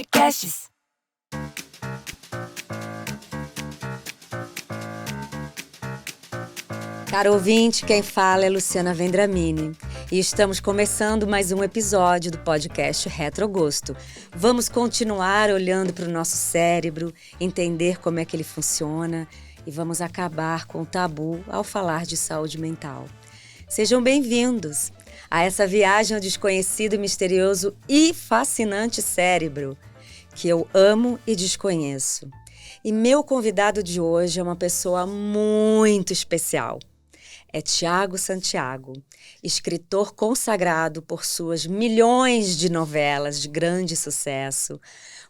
podcasts. Caro ouvinte, quem fala é Luciana Vendramini e estamos começando mais um episódio do podcast Retrogosto. Vamos continuar olhando para o nosso cérebro, entender como é que ele funciona e vamos acabar com o tabu ao falar de saúde mental. Sejam bem-vindos a essa viagem ao desconhecido, misterioso e fascinante cérebro que eu amo e desconheço. E meu convidado de hoje é uma pessoa muito especial. É Tiago Santiago, escritor consagrado por suas milhões de novelas de grande sucesso.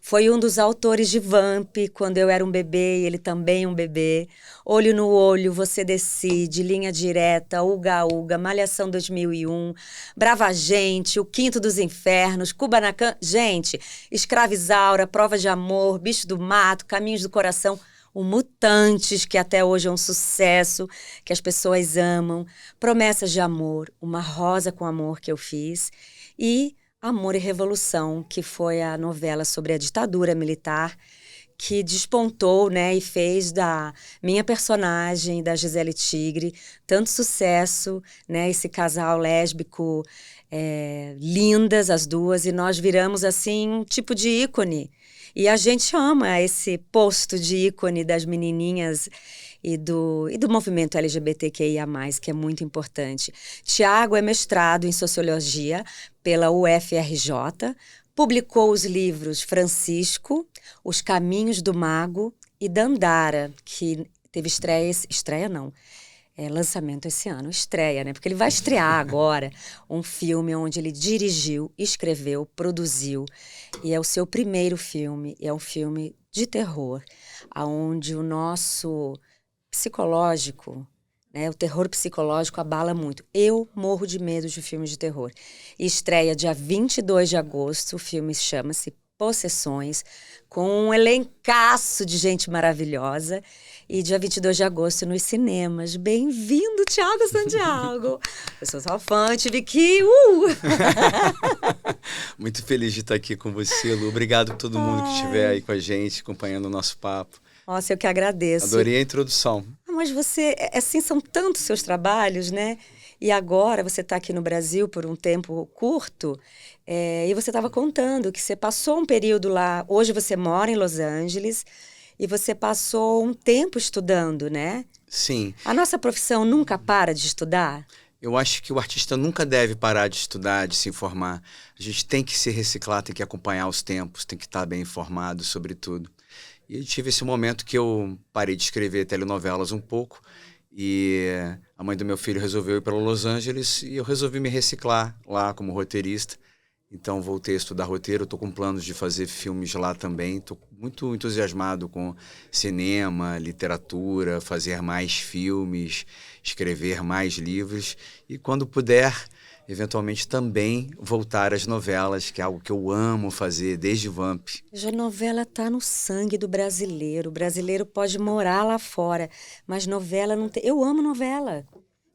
Foi um dos autores de Vamp, Quando Eu Era um Bebê e Ele Também um Bebê, Olho no Olho, Você Decide, Linha Direta, Uga Uga, Malhação 2001, Brava Gente, O Quinto dos Infernos, Kubanacan... Gente, Escravizaura, Prova de Amor, Bicho do Mato, Caminhos do Coração... O Mutantes, que até hoje é um sucesso, que as pessoas amam. Promessas de Amor, Uma Rosa com Amor, que eu fiz. E Amor e Revolução, que foi a novela sobre a ditadura militar, que despontou, né, e fez da minha personagem, da Gisele Tigre, tanto sucesso, né, esse casal lésbico, lindas as duas, e nós viramos, assim, um tipo de ícone. E a gente ama esse posto de ícone das menininhas e do movimento LGBTQIA+, que é muito importante. Tiago é mestrado em Sociologia pela UFRJ, publicou os livros Francisco, Os Caminhos do Mago e Dandara, que teve lançamento esse ano, estreia, né? Porque ele vai estrear agora um filme onde ele dirigiu, escreveu, produziu. E é o seu primeiro filme, é um filme de terror, onde o nosso psicológico, né, o terror psicológico abala muito. Eu morro de medo de filmes de terror. E estreia dia 22 de agosto, o filme chama-se Possessões, com um elencaço de gente maravilhosa. E dia 22 de agosto nos cinemas. Bem-vindo, Tiago Santiago! Eu sou sua fã, tive que... Muito feliz de estar aqui com você, Lu. Obrigado a todo mundo que estiver aí com a gente, acompanhando o nosso papo. Nossa, eu que agradeço. Adorei a introdução. Mas você, assim, são tantos seus trabalhos, né? E agora você está aqui no Brasil por um tempo curto, e você estava contando que você passou um período lá. Hoje você mora em Los Angeles e você passou um tempo estudando, né? Sim. A nossa profissão nunca para de estudar? Eu acho que o artista nunca deve parar de estudar, de se informar. A gente tem que se reciclar, tem que acompanhar os tempos, tem que estar bem informado sobre tudo. E eu tive esse momento que eu parei de escrever telenovelas um pouco e a mãe do meu filho resolveu ir para Los Angeles e eu resolvi me reciclar lá como roteirista. Então voltei a estudar roteiro, estou com planos de fazer filmes lá também. Estou muito entusiasmado com cinema, literatura, fazer mais filmes, escrever mais livros e quando puder, eventualmente também voltar às novelas, que é algo que eu amo fazer desde Vamp. A novela está no sangue do brasileiro. O brasileiro pode morar lá fora, mas novela não tem... Eu amo novela.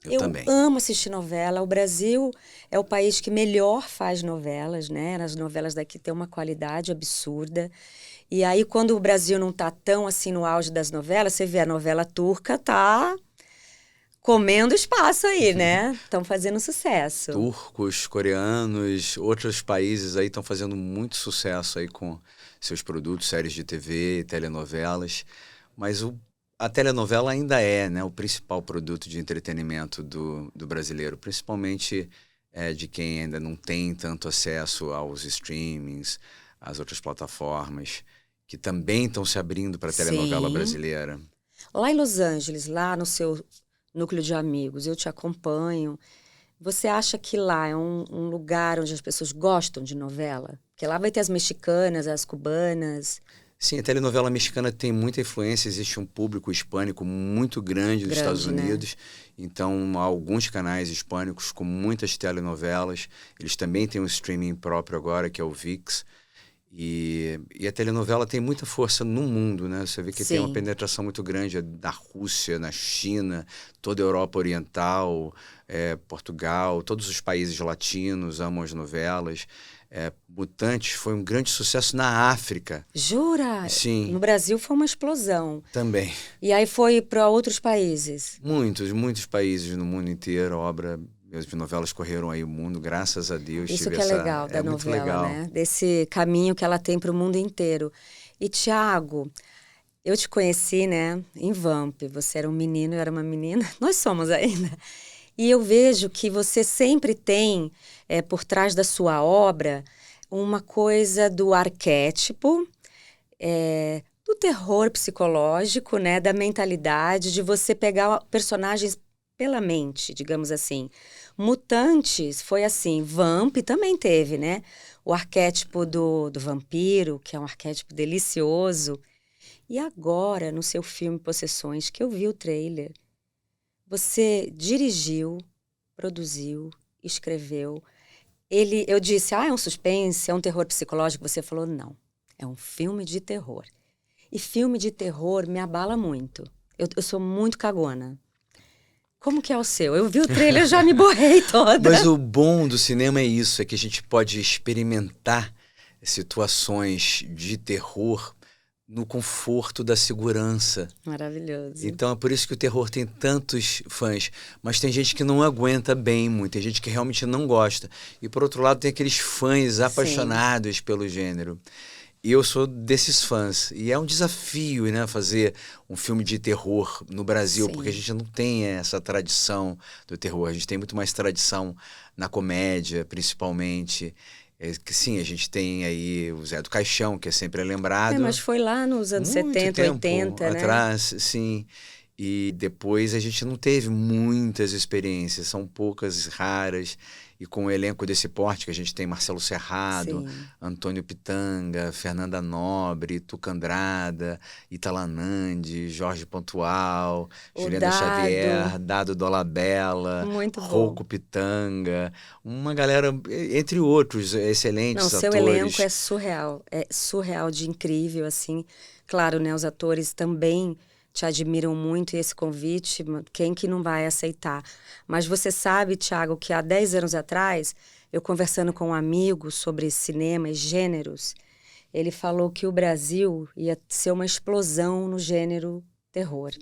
Eu também. Amo assistir novela. O Brasil é o país que melhor faz novelas, né? As novelas daqui têm uma qualidade absurda. E aí, quando o Brasil não está tão assim no auge das novelas, você vê a novela turca tá comendo espaço aí, né? Estão fazendo sucesso. Turcos, coreanos, outros países aí estão fazendo muito sucesso aí com seus produtos, séries de TV, telenovelas. Mas a telenovela ainda é, né, o principal produto de entretenimento do brasileiro, principalmente de quem ainda não tem tanto acesso aos streamings, às outras plataformas, que também estão se abrindo para a telenovela brasileira. Lá em Los Angeles, lá no seu núcleo de amigos, eu te acompanho. Você acha que lá é um lugar onde as pessoas gostam de novela? Porque lá vai ter as mexicanas, as cubanas. Sim, a telenovela mexicana tem muita influência, existe um público hispânico muito grande nos Estados Unidos, né? Então há alguns canais hispânicos com muitas telenovelas, eles também têm um streaming próprio agora, que é o ViX, E a telenovela tem muita força no mundo, né? Você vê que tem uma Sim. penetração muito grande da Rússia, na China, toda a Europa Oriental, Portugal, todos os países latinos amam as novelas. Mutantes foi um grande sucesso na África. Jura? Sim, No Brasil foi uma explosão. também. E aí foi para outros países. Muitos países no mundo inteiro, a obra, as novelas correram aí o mundo, graças a Deus. Isso Tive que é essa. legal da É muito novela, legal. né? Desse caminho que ela tem para o mundo inteiro. E, Tiago, eu te conheci, né, em Vamp. Você era um menino, eu era uma menina. Nós somos ainda. E eu vejo que você sempre tem, por trás da sua obra, uma coisa do arquétipo, do terror psicológico, né, da mentalidade, de você pegar personagens pela mente, digamos assim. Mutantes foi assim, Vamp também teve, né? O arquétipo do vampiro, que é um arquétipo delicioso. E agora, no seu filme Possessões, que eu vi o trailer, você dirigiu, produziu, escreveu. Eu disse, é um suspense, é um terror psicológico. Você falou, não, é um filme de terror. E filme de terror me abala muito. Eu sou muito cagona. Como que é o seu? Eu vi o trailer, já me borrei toda. Mas o bom do cinema é isso, é que a gente pode experimentar situações de terror no conforto da segurança. Maravilhoso. Então é por isso que o terror tem tantos fãs. Mas tem gente que não aguenta bem muito, tem gente que realmente não gosta. E por outro lado, tem aqueles fãs Sim, apaixonados pelo gênero. E eu sou desses fãs. E é um desafio, né, fazer um filme de terror no Brasil, porque a sim. gente não tem essa tradição do terror. A gente tem muito mais tradição na comédia, principalmente. Que sim, a gente tem aí o Zé do Caixão, que é sempre Mas lembrado. foi lá nos anos Muito 70, tempo 80, né? atrás, sim. E depois a gente não teve muitas experiências, são poucas, raras. E com o elenco desse porte, que a gente tem Marcelo Serrado, Sim. Antônio Pitanga, Fernanda Nobre, Tuca Andrada, Itala Nandi, Jorge Pontual, O Juliana Dado, Xavier, Dado Dolabella, muito bom. Rouco Pitanga, uma galera, entre outros, Não, excelentes seu elenco atores. é surreal de incrível, assim. Claro, né, os atores também te admiram muito e esse convite, quem que não vai aceitar? Mas você sabe, Thiago, que há 10 anos atrás, eu conversando com um amigo sobre cinema e gêneros, ele falou que o Brasil ia ser uma explosão no gênero terror.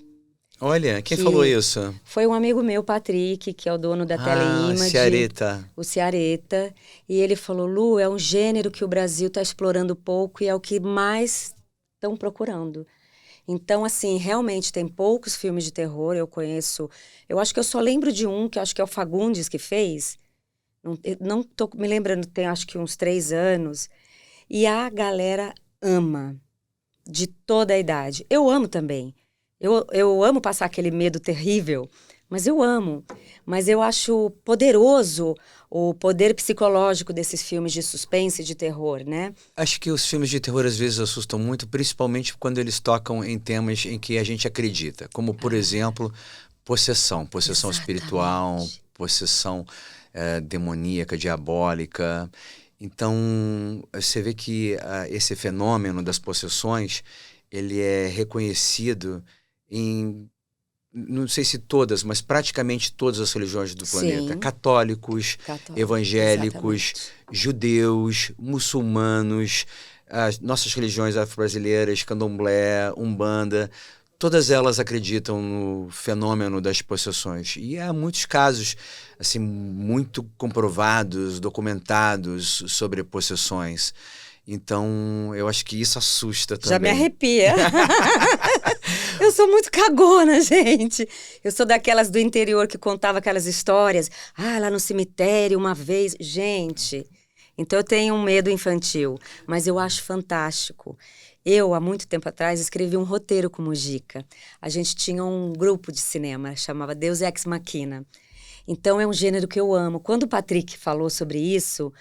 Olha, quem falou Que isso? foi um amigo meu, Patrick, que é o dono da Ah, Teleimage, Ciareta. o Ciareta, e ele falou: Lu, é um gênero que o Brasil está explorando pouco e é o que mais estão procurando. Então, assim, realmente tem poucos filmes de terror, eu conheço. Eu acho que eu só lembro de um, que eu acho que é o Fagundes que fez. Não, eu não tô me lembrando, tem acho que uns 3 anos. E a galera ama, de toda a idade. Eu amo também. Eu amo passar aquele medo terrível, mas eu amo. Mas eu acho poderoso o poder psicológico desses filmes de suspense e de terror, né? Acho que os filmes de terror às vezes assustam muito, principalmente quando eles tocam em temas em que a gente acredita, como por exemplo, possessão, possessão espiritual, Exatamente. possessão demoníaca, diabólica. Então, você vê que esse fenômeno das possessões, ele é reconhecido em não sei se todas, mas praticamente todas as religiões do planeta. Sim, Católicos, evangélicos, exatamente. judeus, muçulmanos, as nossas religiões afro-brasileiras, candomblé, umbanda, todas elas acreditam no fenômeno das possessões. E há muitos casos, assim, muito comprovados, documentados sobre possessões. Então, eu acho que isso assusta Já me também. arrepia. Eu sou muito cagona, gente. Eu sou daquelas do interior que contava aquelas histórias. Ah, lá no cemitério uma vez. Gente, então eu tenho um medo infantil, mas eu acho fantástico. Eu, há muito tempo atrás, escrevi um roteiro com o Mujica. A gente tinha um grupo de cinema, chamava Deus Ex Machina. Então é um gênero que eu amo. Quando o Patrick falou sobre isso,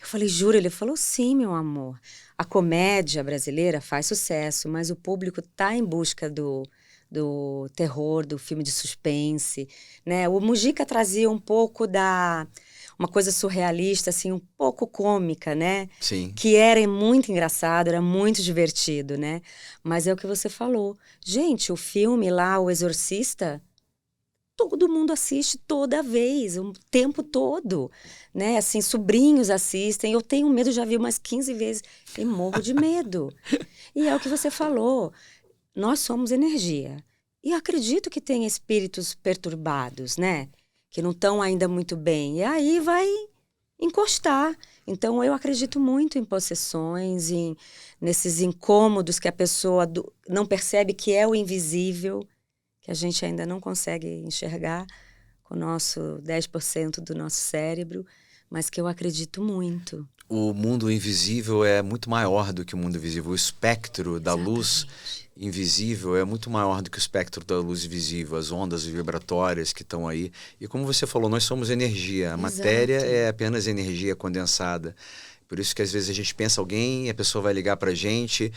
eu falei, juro? Ele falou, sim, meu amor. A comédia brasileira faz sucesso, mas o público está em busca do terror, do filme de suspense, né? O Mujica trazia um pouco uma coisa surrealista, assim, um pouco cômica, né? Sim. Que era muito engraçado, era muito divertido, né? Mas é o que você falou. Gente, o filme lá, O Exorcista, todo mundo assiste toda vez, o tempo todo, né? Assim, sobrinhos assistem. Eu tenho medo, já vi umas 15 vezes e morro de medo. E é o que você falou. Nós somos energia. E eu acredito que tem espíritos perturbados, né? Que não estão ainda muito bem. E aí vai encostar. Então, eu acredito muito em possessões, nesses incômodos que a pessoa não percebe que é o invisível, que a gente ainda não consegue enxergar com o nosso 10% do nosso cérebro, mas que eu acredito muito. O mundo invisível é muito maior do que o mundo visível. O espectro da luz invisível é muito maior do que o espectro da luz visível, as ondas vibratórias que estão aí. E como você falou, nós somos energia. A matéria é apenas energia condensada. Por isso que às vezes a gente pensa alguém, a pessoa vai ligar para a gente,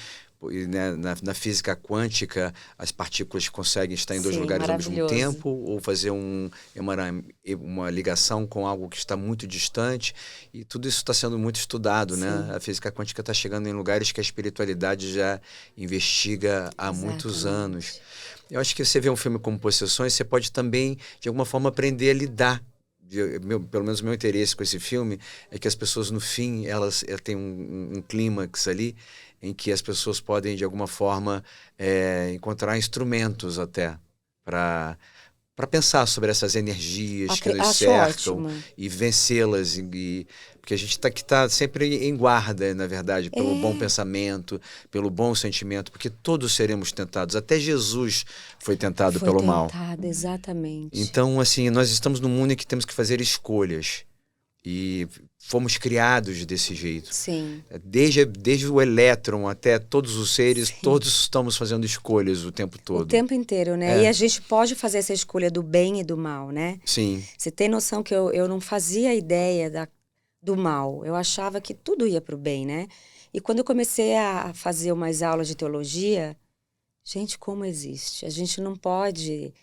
e, né, na física quântica, as partículas conseguem estar em dois lugares ao mesmo tempo, ou fazer uma ligação com algo que está muito distante, e tudo isso está sendo muito estudado, né? A física quântica está chegando em lugares que a espiritualidade já investiga há muitos anos. Eu acho que você vê um filme como Possessões, você pode também, de alguma forma, aprender a lidar. Pelo menos o meu interesse com esse filme é que as pessoas, no fim, elas têm um clímax ali em que as pessoas podem, de alguma forma, encontrar instrumentos até para pensar sobre essas energias que nos cercam e vencê-las. Porque a gente tá sempre em guarda, na verdade, pelo bom pensamento, pelo bom sentimento, porque todos seremos tentados. Até Jesus foi tentado pelo mal. Exatamente. Então, assim, nós estamos num mundo em que temos que fazer escolhas. E fomos criados desse jeito. Sim. Desde o elétron até todos os seres, todos estamos fazendo escolhas o tempo todo. O tempo inteiro, né? E a gente pode fazer essa escolha do bem e do mal, né? Sim. Você tem noção que eu não fazia ideia do mal. Eu achava que tudo ia para o bem, né? E quando eu comecei a fazer umas aulas de teologia, gente, como existe? A gente não pode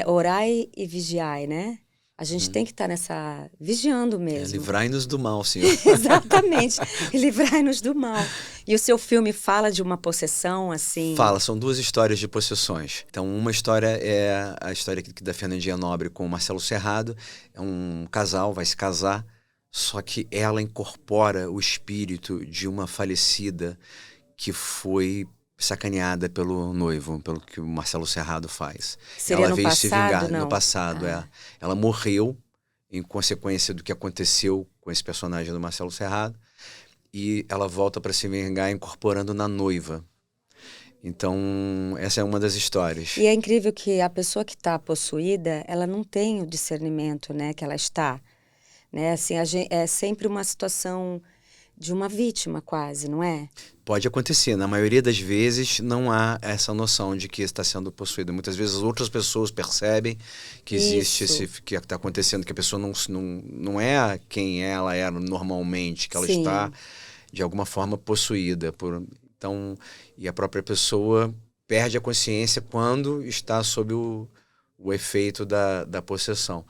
orar e vigiar, né? A gente tem que estar vigiando mesmo. Livrai-nos do mal, Senhor. Exatamente. Livrai-nos do mal. E o seu filme fala de uma possessão, assim? Fala, são duas histórias de possessões. Então, uma história é a história da Fernandinha Nobre com o Marcelo Serrado. É um casal, vai se casar, só que ela incorpora o espírito de uma falecida que foi sacaneada pelo noivo, pelo que o Marcelo Serrado faz. Seria ela veio passado, se vingar não? No passado. Ela morreu em consequência do que aconteceu com esse personagem do Marcelo Serrado, e ela volta para se vingar incorporando na noiva. Então, essa é uma das histórias. E é incrível que a pessoa que está possuída, ela não tem o discernimento, né, que ela está. Né? Assim, é sempre uma situação de uma vítima, quase, não é? Pode acontecer. Na maioria das vezes, não há essa noção de que está sendo possuído. Muitas vezes, outras pessoas percebem que existe que está acontecendo, que a pessoa não é quem ela era normalmente, que ela está, de alguma forma, possuída. Então, e a própria pessoa perde a consciência quando está sob o efeito da possessão.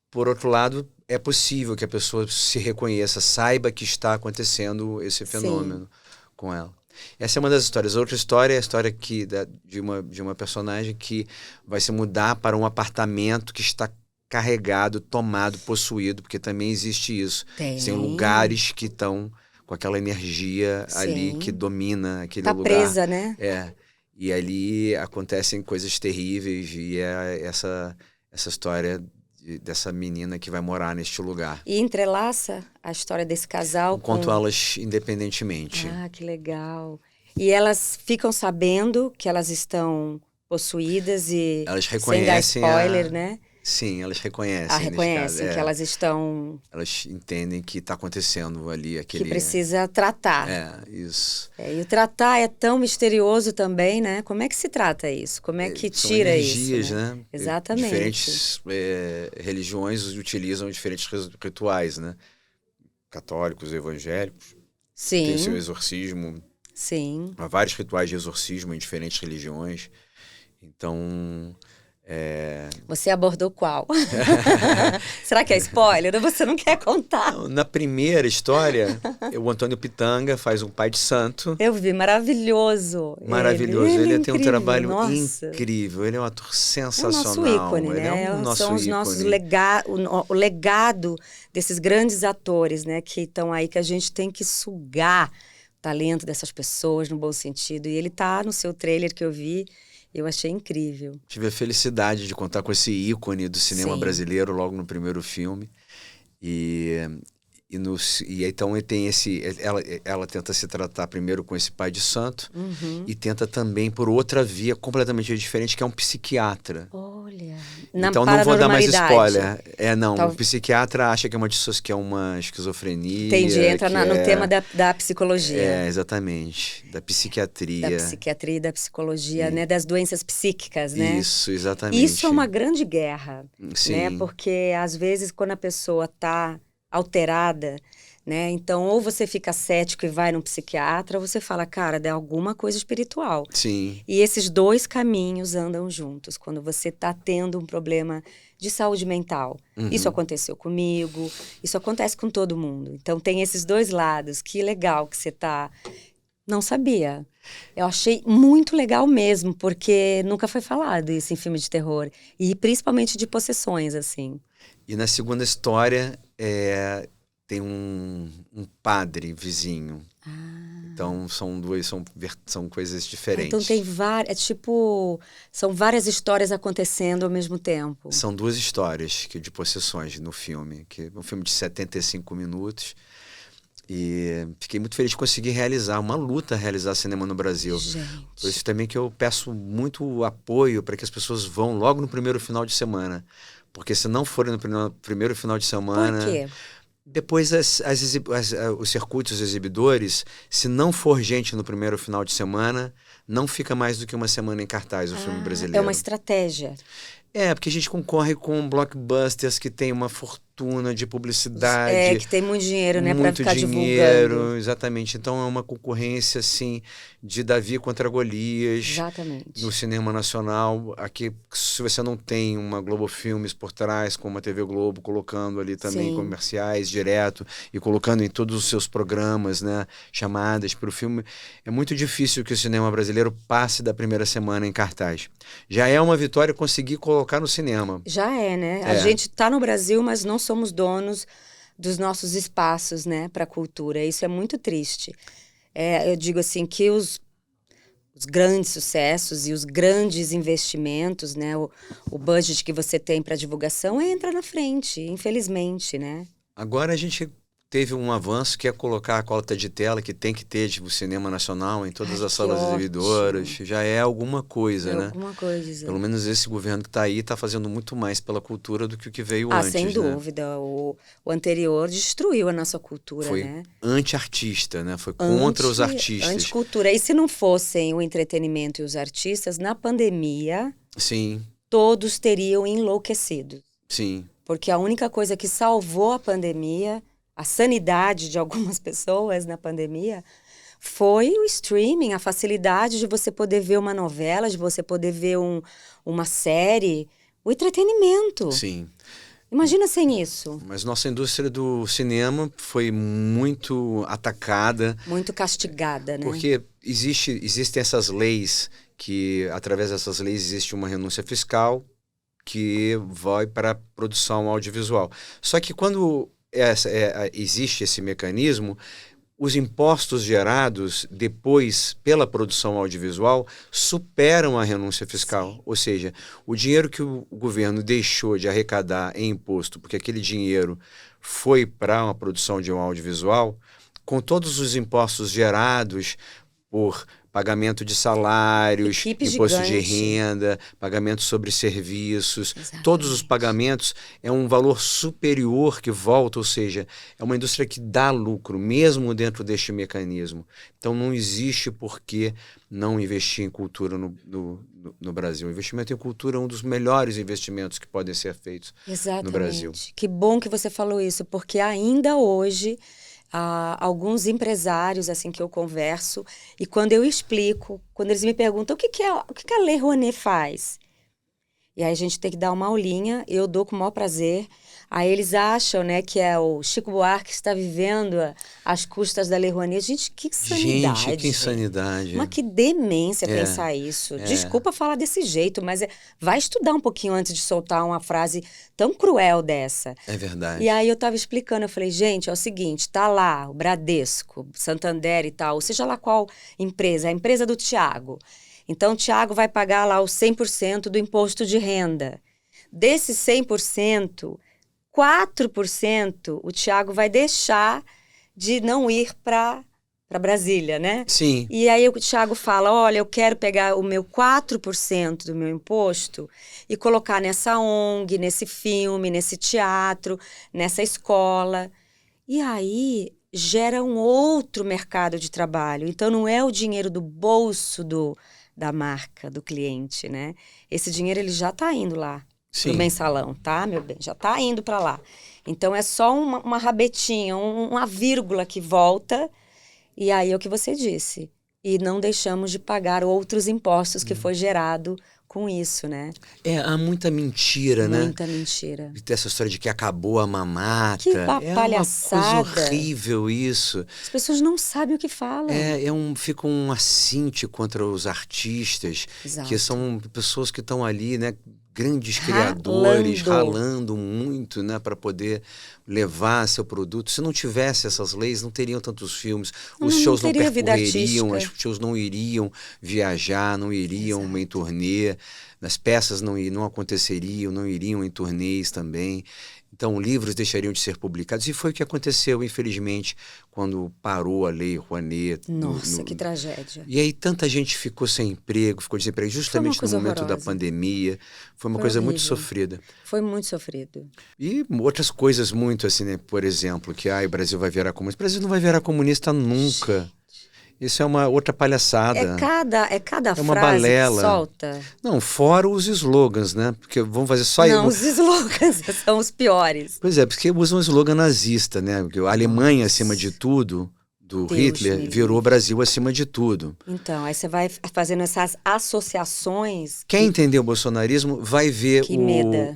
Por outro lado, é possível que a pessoa se reconheça, saiba que está acontecendo esse fenômeno com ela. Essa é uma das histórias. A outra história é a história de uma personagem que vai se mudar para um apartamento que está carregado, tomado, possuído, porque também existe isso. Tem lugares que estão com aquela energia ali que domina aquele lugar. Está presa, né? E ali acontecem coisas terríveis, e é essa história dessa menina que vai morar neste lugar. E entrelaça a história desse casal Conto elas independentemente. Ah, que legal. E elas ficam sabendo que elas estão possuídas e elas reconhecem sem dar spoiler, né? Sim, elas reconhecem. Reconhecem que elas estão... Elas entendem que está acontecendo ali aquele... Que precisa tratar. Isso. E o tratar é tão misterioso também, né? Como é que se trata isso? Como é que tira energias, isso? Né? Exatamente. Diferentes religiões utilizam diferentes rituais, né? Católicos, evangélicos. Sim. Tem o seu exorcismo. Sim. Há vários rituais de exorcismo em diferentes religiões. Então... Você abordou qual? Será que é spoiler? Ou você não quer contar? Na primeira história, o Antônio Pitanga faz um pai de santo. Eu vi, maravilhoso. Maravilhoso. Ele é tem um incrível, trabalho nossa. incrível. Ele é um ator É o sensacional. nosso ícone, Ele né? é um nosso São os ícone. nossos o legado desses grandes atores, né? Que estão aí, que a gente tem que sugar o talento dessas pessoas, no bom sentido. E ele tá no seu trailer que eu vi, eu achei incrível. Tive a felicidade de contar com esse ícone do cinema Sim. brasileiro logo no primeiro filme. E então tem ela tenta se tratar primeiro com esse pai de santo e tenta também por outra via completamente diferente, que é um psiquiatra. Olha, Então não vou dar mais spoiler. Não, Tal... o psiquiatra acha que é uma esquizofrenia. Entendi, entra no tema da psicologia. Exatamente, da psiquiatria. Da psiquiatria e da psicologia, né? Das doenças psíquicas, né? Isso, exatamente. Isso é uma grande guerra, Sim. né? Porque às vezes quando a pessoa está alterada, né? Então, ou você fica cético e vai num psiquiatra, ou você fala, cara, é alguma coisa espiritual. Sim. E esses dois caminhos andam juntos. Quando você está tendo um problema de saúde mental. Isso aconteceu comigo, isso acontece com todo mundo. Então, tem esses dois lados. Que legal que você tá... Não sabia. Eu achei muito legal mesmo, porque nunca foi falado isso em filme de terror. E principalmente de possessões, assim. E na segunda história, tem um padre vizinho. Então, são coisas diferentes. Então, tem são várias histórias acontecendo ao mesmo tempo. São duas histórias de possessões no filme, que é um filme de 75 minutos. E fiquei muito feliz de conseguir realizar cinema no Brasil. Gente. Por isso também que eu peço muito apoio para que as pessoas vão logo no primeiro final de semana. Porque se não forem no primeiro final de semana... Por quê? Depois os circuitos, os exibidores, se não for gente no primeiro final de semana, não fica mais do que uma semana em cartaz o filme brasileiro. É uma estratégia. Porque a gente concorre com blockbusters que tem uma fortuna de publicidade. Que tem muito dinheiro, né? Muito pra ficar dinheiro, divulgando. exatamente. Então é uma concorrência, assim, de Davi contra Golias. Exatamente. No cinema nacional. Aqui, se você não tem uma Globo Filmes por trás, com uma TV Globo, colocando ali também comerciais direto e colocando em todos os seus programas, né, chamadas para o filme, é muito difícil que o cinema brasileiro passe da primeira semana em cartaz. Já é uma vitória conseguir colocar no cinema. Já é, né? A gente está no Brasil, mas não somos donos dos nossos espaços, né, para a cultura. Isso é muito triste. Eu digo assim que os grandes sucessos e os grandes investimentos, né, o budget que você tem para divulgação entra na frente, infelizmente, né? Agora a gente teve um avanço que é colocar a cota de tela que tem que ter o cinema nacional em todas as salas exibidoras. Já é alguma coisa, né? Alguma coisa. Pelo menos esse governo que está aí está fazendo muito mais pela cultura do que o que veio antes. Sem né? dúvida. O anterior destruiu a nossa cultura, Foi né? Anti-artista, né? Foi contra os artistas. Anticultura. E se não fossem o entretenimento e os artistas, na pandemia, Sim. Todos teriam enlouquecido. Sim. Porque a única coisa que salvou a pandemia, a sanidade de algumas pessoas na pandemia, foi o streaming, a facilidade de você poder ver uma novela, de você poder ver uma série, o entretenimento. Sim. Imagina sem isso. Mas nossa indústria do cinema foi muito atacada. Muito castigada, né? Porque existem essas leis que, através dessas leis, existe uma renúncia fiscal que vai para a produção audiovisual. Só que quando existe esse mecanismo, os impostos gerados depois pela produção audiovisual superam a renúncia fiscal. Sim. Ou seja, o dinheiro que o governo deixou de arrecadar em imposto, porque aquele dinheiro foi para uma produção de um audiovisual, com todos os impostos gerados por pagamento de salários, imposto de renda, pagamento sobre serviços, exatamente. Todos os pagamentos é um valor superior que volta, ou seja, é uma indústria que dá lucro, mesmo dentro deste mecanismo. Então não existe por que não investir em cultura no Brasil. O investimento em cultura é um dos melhores investimentos que podem ser feitos no Brasil. Que bom que você falou isso, porque ainda hoje... alguns empresários assim que eu converso e quando eu explico, quando eles me perguntam o que a Lei Rouanet faz, E aí a gente tem que dar uma aulinha, eu dou com o maior prazer. Aí eles acham, né, que é o Chico Buarque que está vivendo às custas da Lei Rouanet. Gente, que insanidade. Gente, que insanidade. Mas que demência É, pensar isso. Desculpa falar desse jeito, mas vai estudar um pouquinho antes de soltar uma frase tão cruel dessa. É verdade. E aí eu tava explicando, eu falei, gente, é o seguinte, tá lá o Bradesco, Santander e tal, ou seja lá qual empresa, a empresa do Tiago. Então o Tiago vai pagar lá os 100% do imposto de renda. Desses 100%, 4% o Tiago vai deixar de não ir para Brasília, né? Sim. E aí o Tiago fala, olha, eu quero pegar o meu 4% do meu imposto e colocar nessa ONG, nesse filme, nesse teatro, nessa escola. E aí gera um outro mercado de trabalho. Então não é o dinheiro do bolso da marca, do cliente, né? Esse dinheiro ele já está indo lá. Sim. Pro mensalão, tá, meu bem? Já tá indo para lá. Então é só uma rabetinha, uma vírgula que volta, e aí é o que você disse. E não deixamos de pagar outros impostos que foi gerado com isso, né? Há muita mentira, né? Muita mentira. Tem essa história de que acabou a mamata. Que É palhaçada. uma coisa horrível isso. As pessoas não sabem o que falam. Fica um assinte contra os artistas, Exato. que são pessoas que estão ali, né? Grandes criadores, ralando muito, né, para poder levar seu produto. Se não tivesse essas leis, não teriam tantos filmes, os shows não percorreriam, os shows não iriam viajar, não iriam em turnê, as peças não aconteceriam, não iriam em turnês também. Então, livros deixariam de ser publicados. E foi o que aconteceu, infelizmente, quando parou a Lei Rouanet. Nossa, que tragédia. E aí tanta gente ficou sem emprego, ficou desempregado, justamente no momento da pandemia. Foi uma coisa muito sofrida. Foi muito sofrido. E outras coisas muito assim, né? Por exemplo, que o Brasil vai virar comunista. O Brasil não vai virar comunista nunca. Isso é uma outra palhaçada. É cada uma frase balela. Que solta. Não, fora os slogans, né? Porque vamos fazer só... Não, os slogans são os piores. Pois é, porque usam um slogan nazista, né? Porque a Alemanha acima de tudo, do Hitler, virou Brasil acima de tudo. Então, aí você vai fazendo essas associações... Quem entender o bolsonarismo vai ver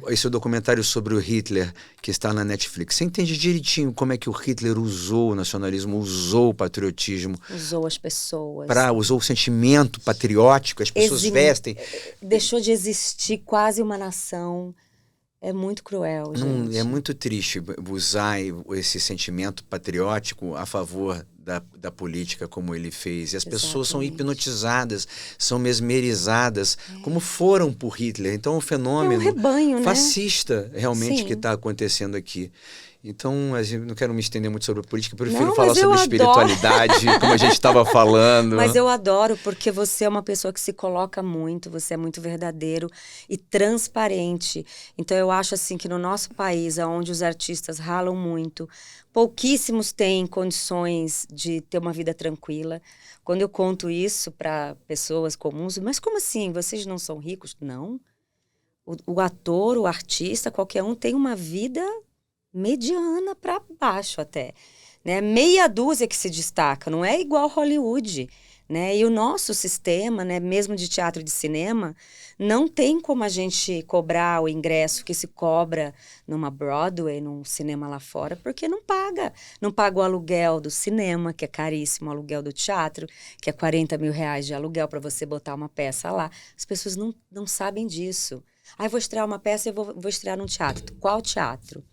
esse documentário sobre o Hitler, que está na Netflix. Você entende direitinho como é que o Hitler usou o nacionalismo, usou o patriotismo. Usou as pessoas. Usou o sentimento patriótico, as pessoas vestem. Deixou de existir quase uma nação. É muito cruel, gente. É muito triste usar esse sentimento patriótico a favor da política como ele fez. E as pessoas são hipnotizadas, são mesmerizadas, como foram por Hitler. Então, é um fenômeno rebanho, fascista realmente que está acontecendo aqui. Então, não quero me estender muito sobre política, prefiro falar sobre espiritualidade, como a gente estava falando. Mas eu adoro, porque você é uma pessoa que se coloca muito, você é muito verdadeiro e transparente. Então, eu acho assim que no nosso país, onde os artistas ralam muito, pouquíssimos têm condições de ter uma vida tranquila. Quando eu conto isso para pessoas comuns, mas como assim? Vocês não são ricos? Não. O ator, o artista, qualquer um tem uma vida mediana para baixo até, né? Meia dúzia que se destaca, não é igual Hollywood, né? E o nosso sistema, né, mesmo de teatro e de cinema, não tem como a gente cobrar o ingresso que se cobra numa Broadway, num cinema lá fora, porque não paga. Não paga o aluguel do cinema, que é caríssimo, o aluguel do teatro, que é 40 mil reais de aluguel para você botar uma peça lá. As pessoas não sabem disso. Aí vou estrear uma peça e vou estrear num teatro. Qual teatro?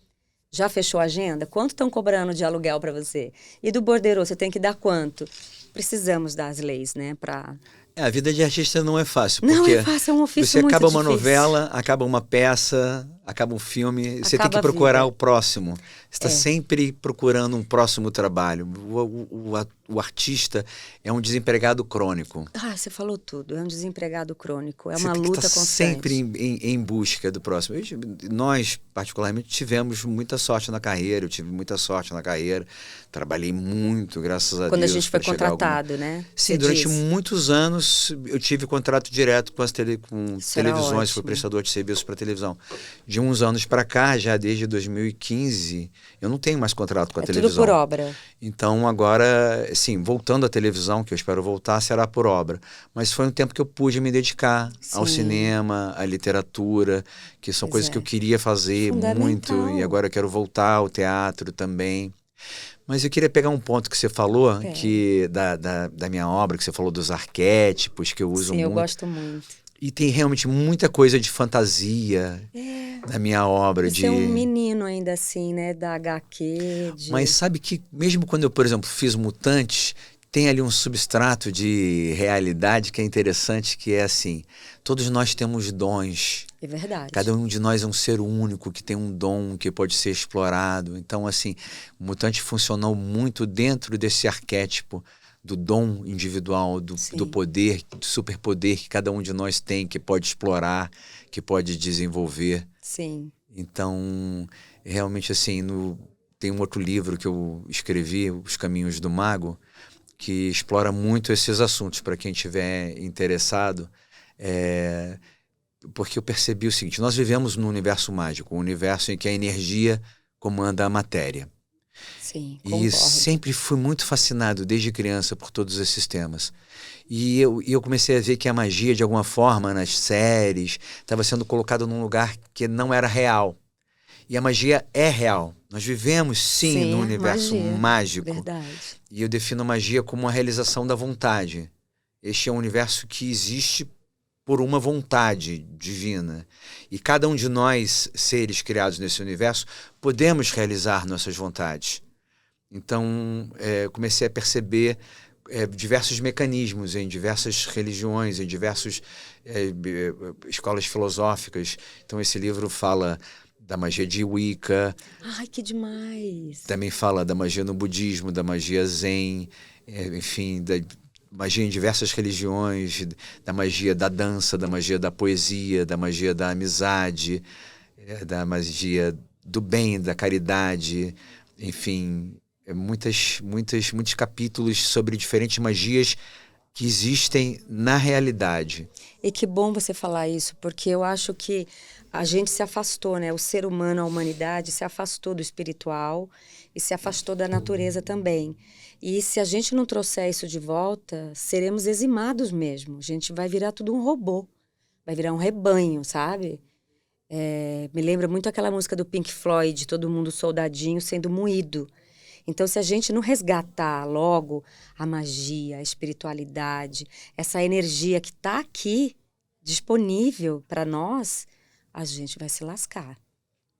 Já fechou a agenda? Quanto estão cobrando de aluguel para você? E do borderô, você tem que dar quanto? Precisamos das leis, né? A vida de artista não é fácil. Porque não é fácil, é um ofício muito difícil. Você acaba uma novela, acaba uma peça, acaba um filme, você tem que procurar o próximo. Você está sempre procurando um próximo trabalho. O artista é um desempregado crônico. Você falou tudo. É um desempregado crônico. É uma luta constante. Sempre em busca do próximo. Nós, particularmente, tivemos muita sorte na carreira. Eu tive muita sorte na carreira. Trabalhei muito, graças a Deus. Quando a gente foi contratado, né? Sim, durante muitos anos eu tive contrato direto com com Isso era televisões, fui ótimo. prestador de serviço para televisão. De uns anos para cá, já desde 2015, eu não tenho mais contrato com a É tudo televisão. por obra. Então agora, assim, voltando à televisão, que eu espero voltar, será por obra. Mas foi um tempo que eu pude me dedicar ao Sim. cinema, à literatura, que são Pois coisas é. que eu queria fazer muito, Fundamental. e agora eu quero voltar ao teatro também. Mas eu queria pegar um ponto que você falou, Pega. que da minha obra, que você falou dos arquétipos, que eu uso Sim, eu muito. gosto muito. E tem realmente muita coisa de fantasia na minha obra. Você é um menino ainda assim, né? Da HQ, Mas sabe que mesmo quando eu, por exemplo, fiz Mutantes, tem ali um substrato de realidade que é interessante, que é assim, todos nós temos dons. É verdade. Cada um de nós é um ser único, que tem um dom que pode ser explorado. Então, assim, o Mutante funcionou muito dentro desse arquétipo do dom individual, do poder, do superpoder que cada um de nós tem, que pode explorar, que pode desenvolver. Sim. Então, realmente, assim, tem um outro livro que eu escrevi, Os Caminhos do Mago, que explora muito esses assuntos para quem estiver interessado. Porque eu percebi o seguinte, nós vivemos num universo mágico, um universo em que a energia comanda a matéria. Sim, E concordo. sempre fui muito fascinado, desde criança, por todos esses temas. E eu comecei a ver que a magia, de alguma forma, nas séries, estava sendo colocada num lugar que não era real. E a magia é real. Nós vivemos, sim, num universo mágico. Verdade. E eu defino a magia como a realização da vontade. Este é um universo que existe por uma vontade divina. E cada um de nós, seres criados nesse universo, podemos realizar nossas vontades. Então, comecei a perceber diversos mecanismos em diversas religiões, em diversas escolas filosóficas. Então, esse livro fala da magia de Wicca. Ai, que demais! Também fala da magia no budismo, da magia zen, enfim, da magia em diversas religiões, da magia da dança, da magia da poesia, da magia da amizade, da magia do bem, da caridade, enfim, muitos capítulos sobre diferentes magias que existem na realidade. E que bom você falar isso, porque eu acho que a gente se afastou, né? O ser humano, a humanidade, se afastou do espiritual e se afastou da natureza também. E se a gente não trouxer isso de volta, seremos eximados mesmo. A gente vai virar tudo um robô, vai virar um rebanho, sabe? Me lembra muito aquela música do Pink Floyd, todo mundo soldadinho sendo moído. Então, se a gente não resgatar logo a magia, a espiritualidade, essa energia que está aqui, disponível para nós, a gente vai se lascar.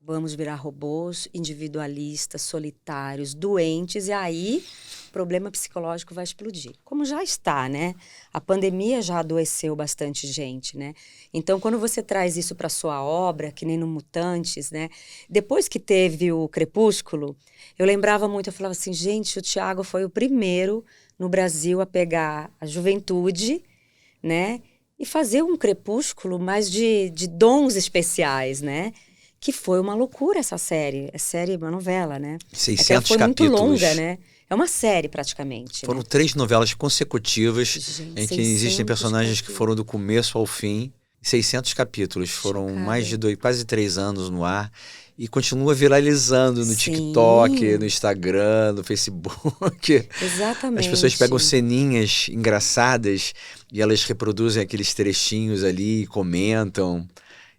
Vamos virar robôs individualistas, solitários, doentes, e aí o problema psicológico vai explodir. Como já está, né? A pandemia já adoeceu bastante gente, né? Então, quando você traz isso para sua obra, que nem no Mutantes, né? Depois que teve o Crepúsculo, eu lembrava muito, eu falava assim, gente, o Tiago foi o primeiro no Brasil a pegar a juventude, né? E fazer um Crepúsculo, mas de dons especiais, né? Que foi uma loucura essa série. É série, uma novela, né? 600 foi capítulos. muito longa, né? É uma série, praticamente. Foram né? 3 novelas consecutivas, Gente, em que existem 600 personagens que capítulos. foram do começo ao fim. 600 capítulos. Foram Chocada. mais de quase 3 anos no ar. E continua viralizando no Sim. TikTok, no Instagram, no Facebook. Exatamente. As pessoas pegam ceninhas engraçadas e elas reproduzem aqueles trechinhos ali, comentam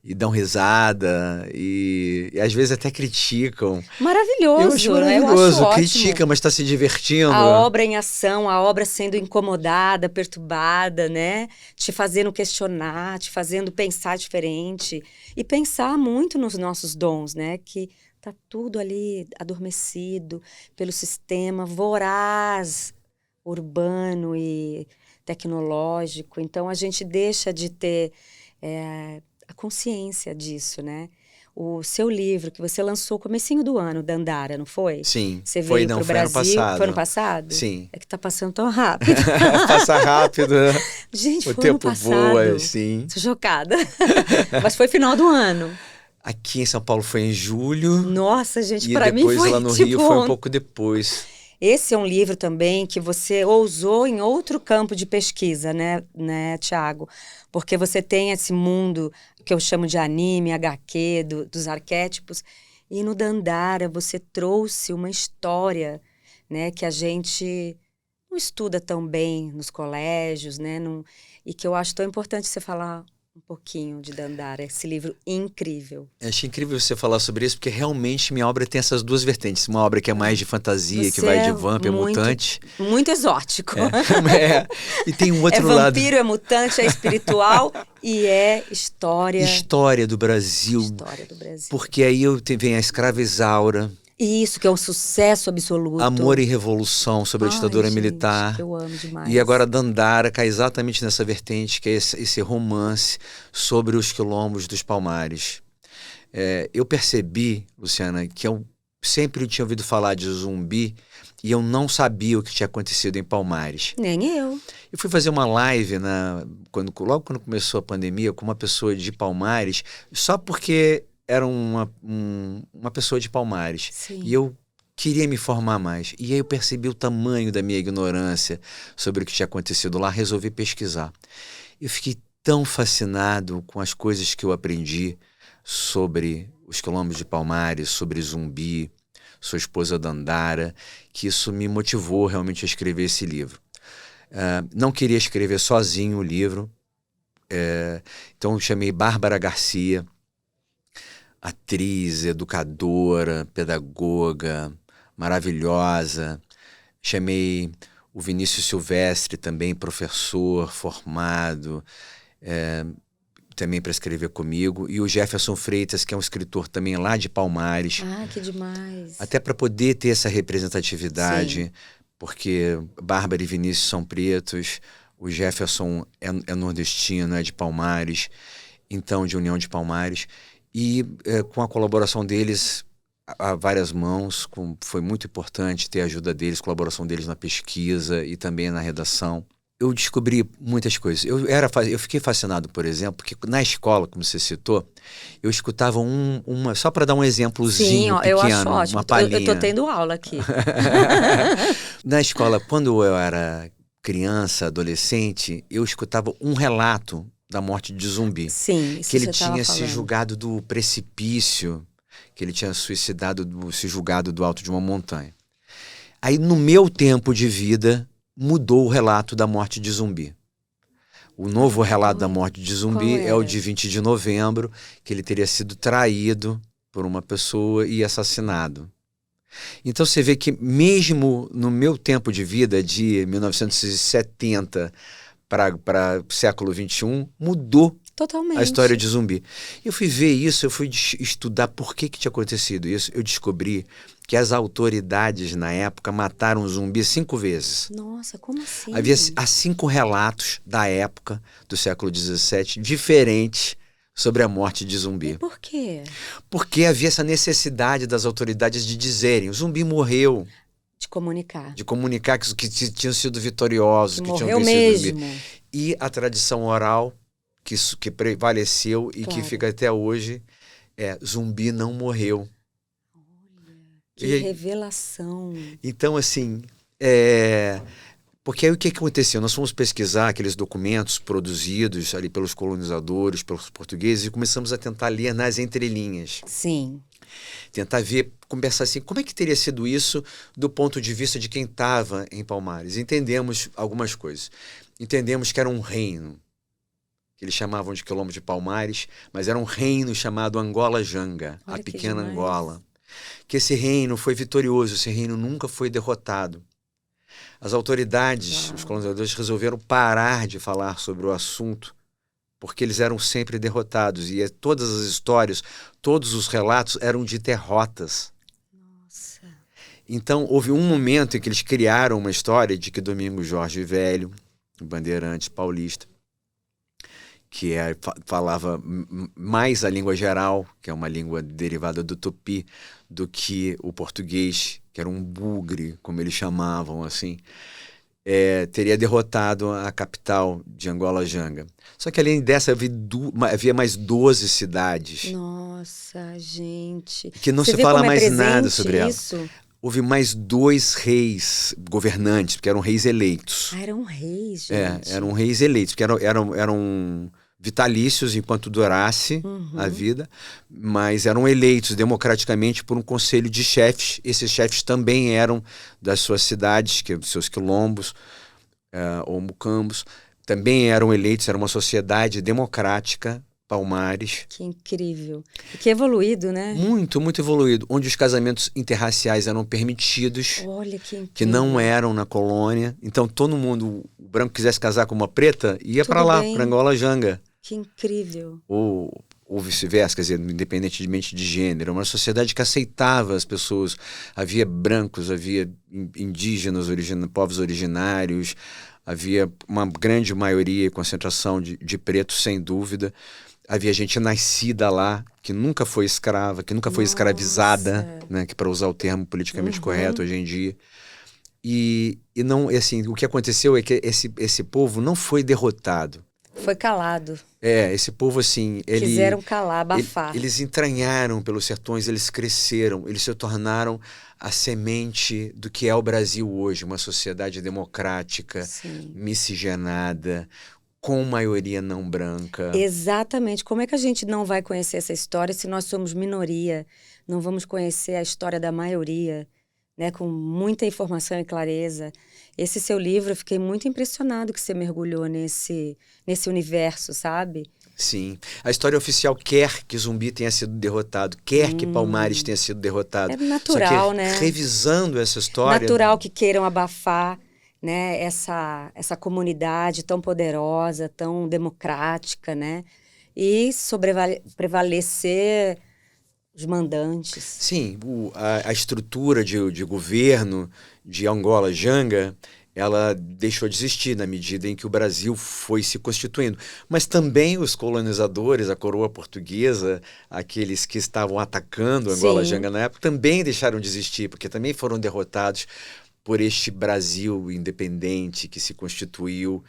e dão risada e às vezes até criticam. Maravilhoso, Eu acho né? Eu maravilhoso. acho Critica, ótimo. mas está se divertindo. A obra em ação, a obra sendo incomodada, perturbada, né? Te fazendo questionar, te fazendo pensar diferente. E pensar muito nos nossos dons, né? Que tá tudo ali adormecido pelo sistema voraz, urbano e tecnológico. Então, a gente deixa de ter a consciência disso, né? O seu livro que você lançou comecinho do ano, Dandara, não foi? Sim, Você foi, veio não, pro foi Brasil. ano passado. Foi ano passado? Sim. É que tá passando tão rápido. Passa rápido, né? Gente, O foi ano tempo passado. voa, sim. Tô chocada. Mas foi final do ano. Aqui em São Paulo foi em julho. Nossa, gente, E pra mim depois foi lá no tipo Rio foi um ontem. pouco depois. esse é um livro também que você ousou em outro campo de pesquisa, né, Tiago? Porque você tem esse mundo que eu chamo de anime, HQ, dos arquétipos, e no Dandara você trouxe uma história, né, que a gente não estuda tão bem nos colégios, né, e que eu acho tão importante você falar um pouquinho de Dandara, esse livro incrível. Eu achei incrível você falar sobre isso, porque realmente minha obra tem essas duas vertentes. Uma obra que é mais de fantasia, que vai de vampiro, mutante. Muito exótico. E tem um outro lado. É vampiro, é mutante, é espiritual e é história. História do Brasil. História do Brasil. Porque aí vem a Escrava Isaura. Isso, que é um sucesso absoluto. Amor e Revolução, sobre a ditadura militar. Que eu amo demais. E agora Dandara cai exatamente nessa vertente, que é esse romance sobre os quilombos dos Palmares. Eu percebi, Luciana, que eu sempre tinha ouvido falar de zumbi e eu não sabia o que tinha acontecido em Palmares. Nem eu. Eu fui fazer uma live, logo quando começou a pandemia, com uma pessoa de Palmares, só porque era uma pessoa de Palmares. Sim. E eu queria me informar mais. E aí eu percebi o tamanho da minha ignorância sobre o que tinha acontecido lá, resolvi pesquisar. Eu fiquei tão fascinado com as coisas que eu aprendi sobre os quilombos de Palmares, sobre Zumbi, sua esposa Dandara, que isso me motivou realmente a escrever esse livro. Não queria escrever sozinho o livro, então eu chamei Bárbara Garcia, atriz, educadora, pedagoga, maravilhosa. Chamei o Vinícius Silvestre, também professor, formado, também para escrever comigo. E o Jefferson Freitas, que é um escritor também lá de Palmares. Ah, que demais. Até para poder ter essa representatividade, sim, porque Bárbara e Vinícius são pretos, o Jefferson é nordestino, é de Palmares, então de União de Palmares. E com a colaboração deles a várias mãos, foi muito importante ter a ajuda deles, colaboração deles na pesquisa e também na redação. Eu descobri muitas coisas. Eu fiquei fascinado, por exemplo, porque na escola, como você citou, eu escutava só para dar um exemplozinho pequeno, eu acho ótimo. Uma palhinha. Eu estou tendo aula aqui. Na escola, quando eu era criança, adolescente, eu escutava um relato da morte de Zumbi. Sim, isso que ele você tinha se julgado do precipício, que ele tinha se julgado do alto de uma montanha. Aí, no meu tempo de vida, mudou o relato da morte de Zumbi. O novo relato da morte de Zumbi é o de 20 de novembro, que ele teria sido traído por uma pessoa e assassinado. Então você vê que mesmo no meu tempo de vida, de 1970 para o século XXI, mudou totalmente a história de Zumbi. Eu fui ver isso, eu fui estudar por que tinha acontecido isso. Eu descobri que as autoridades na época mataram o Zumbi 5 vezes. Nossa, como assim? Há 5 relatos da época, do século XVII, diferentes sobre a morte de Zumbi. E por quê? Porque havia essa necessidade das autoridades de dizerem: o Zumbi morreu. De comunicar. De comunicar que tinham sido vitoriosos, que tinham vencido mesmo. Zumbi. E a tradição oral que prevaleceu e que fica até hoje Zumbi não morreu. Olha, que revelação. Então, assim, porque aí o que aconteceu? Nós fomos pesquisar aqueles documentos produzidos ali pelos colonizadores, pelos portugueses, e começamos a tentar ler nas entrelinhas. Sim. Tentar conversar assim, como é que teria sido isso do ponto de vista de quem estava em Palmares? Entendemos algumas coisas. Entendemos que era um reino, que eles chamavam de Quilombo de Palmares, mas era um reino chamado Angola Janga, a pequena Angola. Que esse reino foi vitorioso, esse reino nunca foi derrotado. As autoridades, os colonizadores, resolveram parar de falar sobre o assunto, porque eles eram sempre derrotados. E todas as histórias, todos os relatos eram de derrotas. Nossa. Então, houve um momento em que eles criaram uma história de que Domingos Jorge Velho, bandeirante paulista, que falava mais a língua geral, que é uma língua derivada do tupi, do que o português, que era um bugre, como eles chamavam, assim, teria derrotado a capital de Angola Janga. Só que além dessa, havia mais 12 cidades. Nossa, gente. Que não se fala mais nada sobre isso? ela. houve mais 2 reis governantes, porque eram reis eleitos. Eram reis, gente. Eram reis eleitos, porque eram vitalícios enquanto durasse a vida, mas eram eleitos democraticamente por um conselho de chefes. Esses chefes também eram das suas cidades, dos seus quilombos ou mucambos, também eram eleitos, era uma sociedade democrática, Palmares. Que incrível. E que evoluído, né? Muito, muito evoluído, onde os casamentos interraciais eram permitidos. Olha que incrível. Que não eram na colônia. Então todo mundo, o branco quisesse casar com uma preta, ia para lá, para Angola Janga. Que incrível. Ou vice-versa, quer dizer, independentemente de gênero. Uma sociedade que aceitava as pessoas. Havia brancos, havia indígenas, povos originários, havia uma grande maioria e concentração de pretos, sem dúvida. Havia gente nascida lá, que nunca foi escrava, que nunca foi escravizada, né, que para usar o termo politicamente correto hoje em dia. E não, assim, o que aconteceu é que esse povo não foi derrotado. Foi calado. Esse povo, assim... Quiseram calar, abafar. Eles entranharam pelos sertões, eles cresceram, eles se tornaram a semente do que é o Brasil hoje, uma sociedade democrática, miscigenada, com maioria não branca. Exatamente. Como é que a gente não vai conhecer essa história se nós somos minoria? Não vamos conhecer a história da maioria, né? Com muita informação e clareza. Esse seu livro, eu fiquei muito impressionado que você mergulhou nesse universo, sabe? Sim. A história oficial quer que Zumbi tenha sido derrotado, quer que Palmares tenha sido derrotado. É natural, Só que, né? revisando essa história... Natural que queiram abafar, né, essa comunidade tão poderosa, tão democrática, né? E prevalecer os mandantes. Sim, a estrutura de governo de Angola Janga, ela deixou de existir na medida em que o Brasil foi se constituindo. Mas também os colonizadores, a coroa portuguesa, aqueles que estavam atacando Angola Janga na época, também deixaram de existir, porque também foram derrotados por este Brasil independente que se constituiu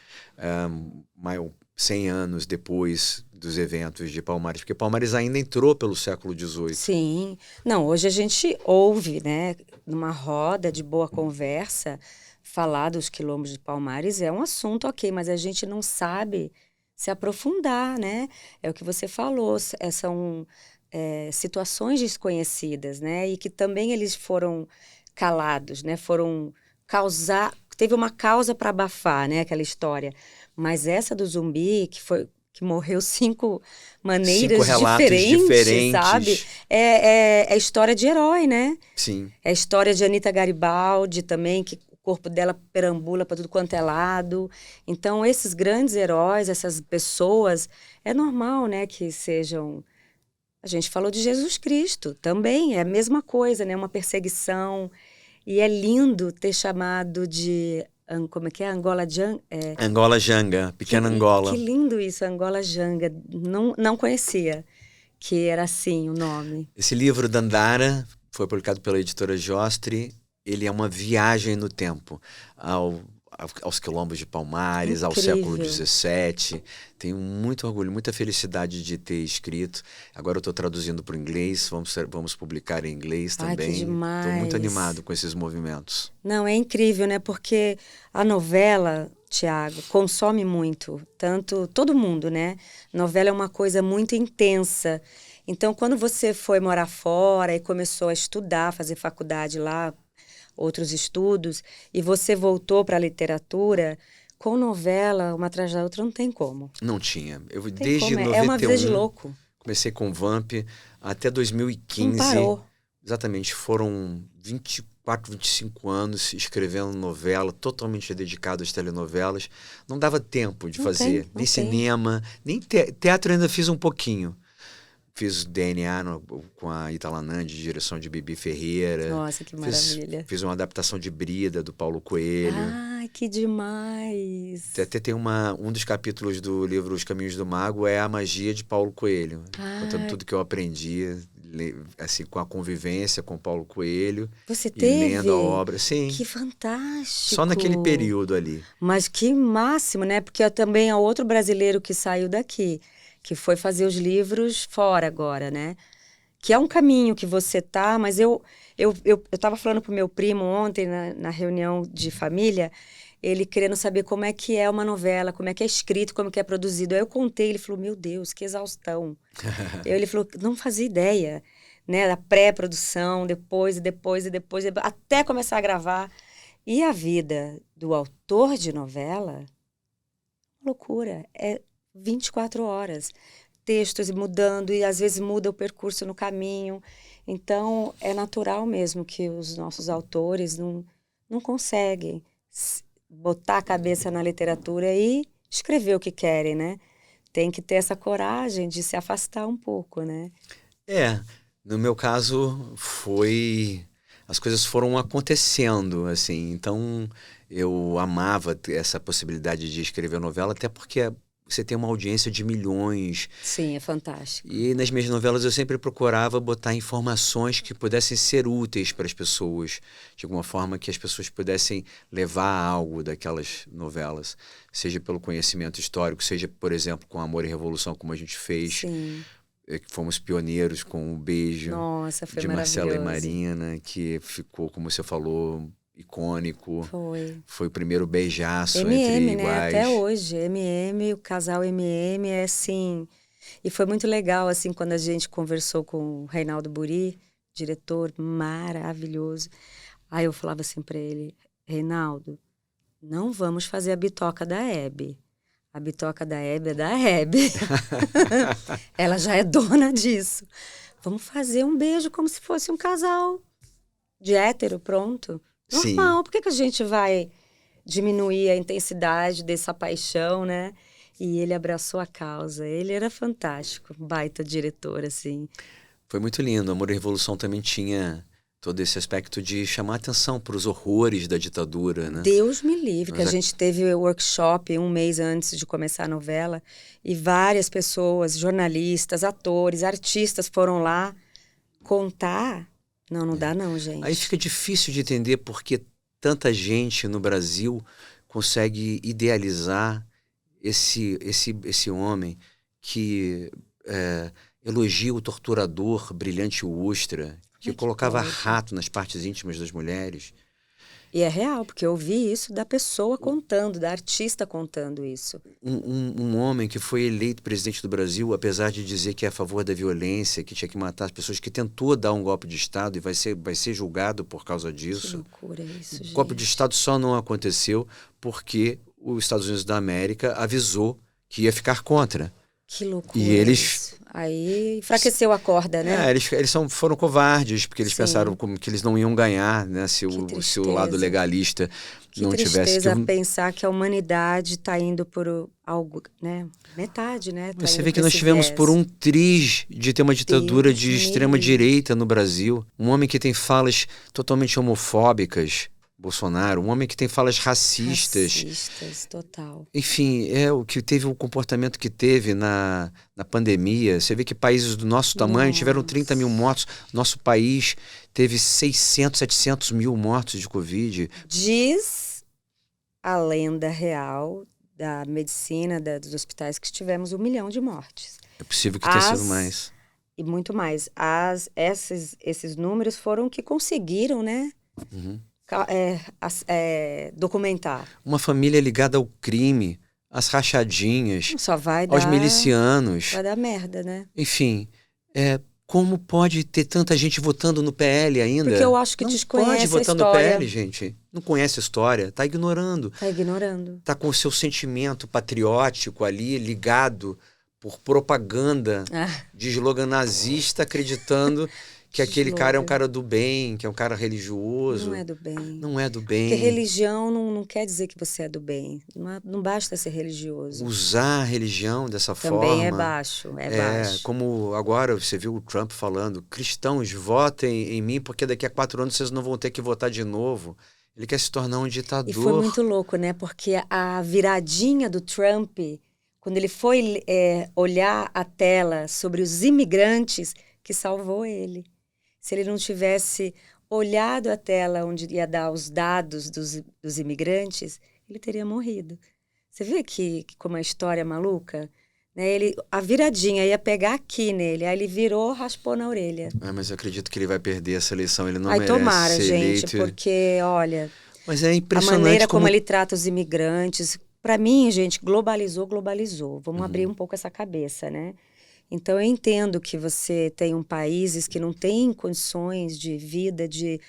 100 anos depois dos eventos de Palmares, porque Palmares ainda entrou pelo século XVIII. Sim. Não, hoje a gente ouve, né, numa roda de boa conversa, falar dos quilombos de Palmares é um assunto, ok, mas a gente não sabe se aprofundar, né? É o que você falou, são situações desconhecidas, né? E que também eles foram calados, né? Teve uma causa para abafar, né? Aquela história. Mas essa do Zumbi, que morreu 5 maneiras 5 relatos diferentes, sabe? É história de herói, né? Sim. É a história de Anita Garibaldi também, que o corpo dela perambula para tudo quanto é lado. Então, esses grandes heróis, essas pessoas, é normal, né, que sejam... A gente falou de Jesus Cristo também, é a mesma coisa, né? Uma perseguição. E é lindo ter chamado de... Como é que é? Angola Janga? Angola Janga, Pequena Angola. Que lindo isso, Angola Janga. Não conhecia que era assim o nome. Esse livro, Dandara, foi publicado pela editora Jostre. Ele é uma viagem no tempo, aos quilombos de Palmares, ao século XVII. Tenho muito orgulho, muita felicidade de ter escrito. Agora eu estou traduzindo para o inglês, vamos publicar em inglês também. Ai, que demais. Estou muito animado com esses movimentos. Não, é incrível, né? Porque a novela, Tiago, consome muito, todo mundo, né? Novela é uma coisa muito intensa. Então, quando você foi morar fora e começou a estudar, fazer faculdade lá, outros estudos, e você voltou para a literatura, com novela, uma atrás da outra, não tem como. Não tinha. Desde 91, é uma vida de louco. Comecei com Vamp até 2015. Não parou. Exatamente, foram 24, 25 anos escrevendo novela, totalmente dedicado às telenovelas. Não dava tempo de fazer, nem cinema, nem teatro ainda fiz um pouquinho. Fiz DNA com a Italanã, de direção de Bibi Ferreira. Nossa, que maravilha. Fiz uma adaptação de Brida, do Paulo Coelho. Ai, que demais. Até tem um dos capítulos do livro Os Caminhos do Mago, é a magia de Paulo Coelho. Contando tudo que eu aprendi, assim, com a convivência com Paulo Coelho. Você teve? E lendo a obra. Sim. Que fantástico. Só naquele período ali. Mas que máximo, né? Porque também é outro brasileiro que saiu daqui, que foi fazer os livros fora agora, né? que é um caminho que você tá, mas eu tava falando pro meu primo ontem, na reunião de família, ele querendo saber como é que é uma novela, como é que é escrito, como que é produzido. Aí eu contei, ele falou, meu Deus, que exaustão. Ele falou, não fazia ideia, né, da pré-produção, depois, até começar a gravar. E a vida do autor de novela, loucura, é 24 horas. Textos mudando e às vezes muda o percurso no caminho. Então, é natural mesmo que os nossos autores não conseguem botar a cabeça na literatura e escrever o que querem, né? Tem que ter essa coragem de se afastar um pouco, né? No meu caso as coisas foram acontecendo, assim, então eu amava essa possibilidade de escrever novela, até porque você tem uma audiência de milhões. Sim, é fantástico. E nas minhas novelas eu sempre procurava botar informações que pudessem ser úteis para as pessoas, de alguma forma que as pessoas pudessem levar algo daquelas novelas, seja pelo conhecimento histórico, seja, por exemplo, com Amor e Revolução, como a gente fez. Sim. Fomos pioneiros com o Beijo. Nossa, foi de Marcela e maravilhoso. Marina, que ficou, como você falou, icônico. Foi o primeiro beijaço MM, entre né? iguais. Até hoje, MM, o casal MM é assim. E foi muito legal, assim, quando a gente conversou com o Reinaldo Buri, diretor maravilhoso. Aí eu falava assim para ele, Reinaldo, não vamos fazer a bitoca da Hebe. A bitoca da Hebe é da Hebe. Ela já é dona disso. Vamos fazer um beijo como se fosse um casal de hétero, pronto. Normal. Sim. Por que a gente vai diminuir a intensidade dessa paixão, né? E ele abraçou a causa. Ele era fantástico, baita diretor, assim. Foi muito lindo. Amor e Revolução também tinha todo esse aspecto de chamar atenção para os horrores da ditadura, né? Deus me livre, que a gente teve workshop um mês antes de começar a novela e várias pessoas, jornalistas, atores, artistas foram lá contar. Não dá não, gente. Aí fica difícil de entender porque tanta gente no Brasil consegue idealizar esse homem que elogia o torturador Brilhante Ustra, que colocava rato nas partes íntimas das mulheres. E é real, porque eu vi isso da pessoa contando, da artista contando isso. Um homem que foi eleito presidente do Brasil, apesar de dizer que é a favor da violência, que tinha que matar as pessoas, que tentou dar um golpe de Estado e vai ser julgado por causa disso. Que loucura isso, gente. O golpe de Estado só não aconteceu porque os Estados Unidos da América avisou que ia ficar contra. Que loucura. E eles... isso. Aí enfraqueceu a corda, né? Eles foram covardes, porque eles pensaram que eles não iam ganhar, né, se o lado legalista não tivesse... Que tristeza pensar que a humanidade está indo por algo, né? Metade, né? Você vê que nós tivemos por um triz de ter uma ditadura de extrema direita no Brasil. Um homem que tem falas totalmente homofóbicas, Bolsonaro, um homem que tem falas racistas. Racistas, total. Enfim, o que teve o comportamento que teve na pandemia. Você vê que países do nosso tamanho tiveram 30 mil mortos. Nosso país teve 600, 700 mil mortos de Covid. Diz a lenda real da medicina, dos hospitais, que tivemos 1 milhão de mortes. É possível que tenha sido mais. E muito mais. Esses números foram que conseguiram, né? Uhum. Documentar. Uma família ligada ao crime, às rachadinhas, Só vai aos milicianos. Vai dar merda, né? Enfim, como pode ter tanta gente votando no PL ainda? Porque eu acho que desconhece a história. Não pode votar no PL, gente. Não conhece a história, tá ignorando. Tá ignorando. Tá com o seu sentimento patriótico ali ligado por propaganda de slogan nazista, acreditando que aquele cara é um cara do bem, que é um cara religioso. Não é do bem. Não é do bem. Porque religião não quer dizer que você é do bem. Não basta ser religioso. Usar a religião dessa forma... Também é baixo, baixo. Como agora você viu o Trump falando, cristãos, votem em mim, porque daqui a 4 anos vocês não vão ter que votar de novo. Ele quer se tornar um ditador. E foi muito louco, né? Porque a viradinha do Trump, quando ele foi olhar a tela sobre os imigrantes, que salvou ele. Se ele não tivesse olhado a tela onde ia dar os dados dos imigrantes, ele teria morrido. Você vê que como a história é maluca? né? A viradinha ia pegar aqui nele, aí ele virou, raspou na orelha. Mas eu acredito que ele vai perder essa eleição, ele não Ai, merece tomara, ser gente, eleito. porque, olha, Mas é a impressionante maneira como ele trata os imigrantes, para mim, gente, globalizou. Vamos abrir um pouco essa cabeça, né? Então, eu entendo que você tem países que não têm condições de vida, de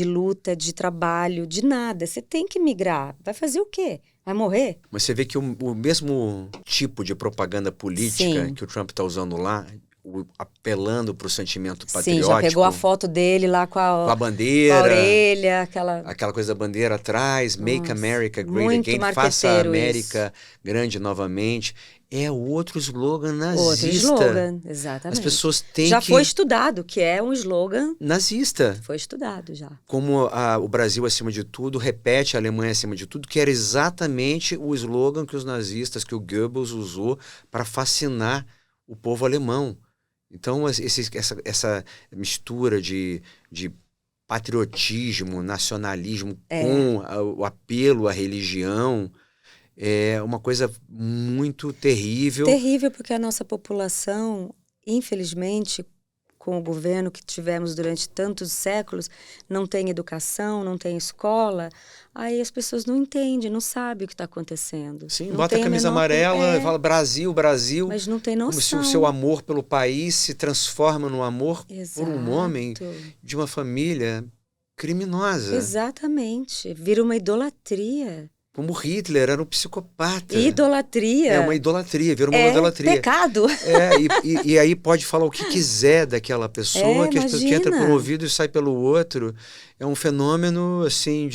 luta, de trabalho, de nada. Você tem que migrar. Vai fazer o quê? Vai morrer? Mas você vê que o mesmo tipo de propaganda política Sim. que o Trump está usando lá, apelando para o sentimento Sim, patriótico. já pegou a foto dele lá com a bandeira, com a orelha, aquela coisa da bandeira atrás, Make Nossa, America Great muito Again, faça a marqueteiro América grande novamente. É outro slogan nazista. Outro slogan, exatamente. As pessoas têm já que... foi estudado, que é um slogan nazista. foi estudado já. Como o Brasil acima de tudo, repete a Alemanha acima de tudo, que era exatamente o slogan que os nazistas, que o Goebbels usou para fascinar o povo alemão. Então, essa mistura de patriotismo, nacionalismo com o apelo à religião é uma coisa muito terrível. Terrível, porque a nossa população, infelizmente, com o governo que tivemos durante tantos séculos, não tem educação, não tem escola, aí as pessoas não entendem, não sabem o que está acontecendo. Sim, não bota a camisa amarela e fala Brasil, Brasil. Mas não tem noção. Como se o seu amor pelo país se transforma no amor por um homem de uma família criminosa. Exatamente. Vira uma idolatria. Como Hitler era um psicopata. Idolatria. É uma idolatria, vira uma idolatria. Pecado. E aí pode falar o que quiser daquela pessoa, que as pessoas que entra por um ouvido e sai pelo outro. É um fenômeno, assim,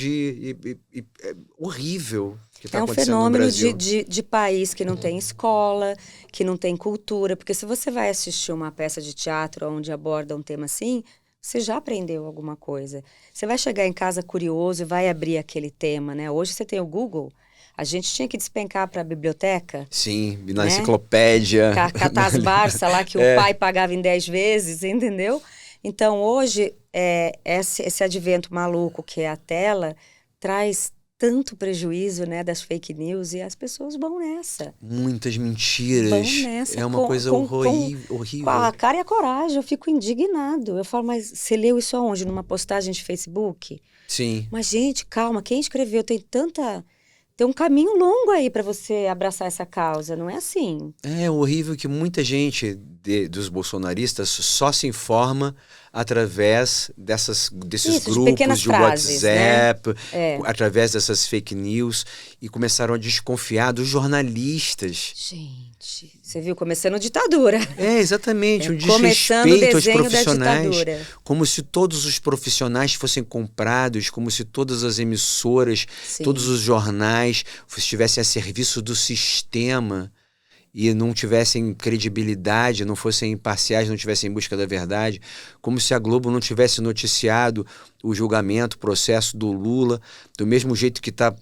horrível que está acontecendo no Brasil. É um fenômeno de país que não tem escola, que não tem cultura. Porque se você vai assistir uma peça de teatro onde aborda um tema assim, você já aprendeu alguma coisa. Você vai chegar em casa curioso e vai abrir aquele tema, né? Hoje você tem o Google. A gente tinha que despencar para a biblioteca. Sim, na enciclopédia. Catar as Barça lá que o pai pagava em 10 vezes, entendeu? Então, hoje, esse advento maluco que é a tela traz tanto prejuízo, né, das fake news, e as pessoas vão nessa. Muitas mentiras. Vão nessa. É uma coisa horrível. Com a cara e a coragem, eu fico indignado. Eu falo, mas você leu isso aonde? Numa postagem de Facebook? Sim. Mas, gente, calma, quem escreveu tem um caminho longo aí para você abraçar essa causa, não é assim? É horrível que muita gente dos bolsonaristas só se informa através desses grupos de frases, WhatsApp, né? através dessas fake news, e começaram a desconfiar dos jornalistas. Gente, você viu? Começando a ditadura. Exatamente, um desrespeito aos profissionais. Como se todos os profissionais fossem comprados, como se todas as emissoras, todos os jornais estivessem a serviço do sistema e não tivessem credibilidade, não fossem imparciais, não tivessem em busca da verdade, como se a Globo não tivesse noticiado o julgamento, o processo do Lula, do mesmo jeito que está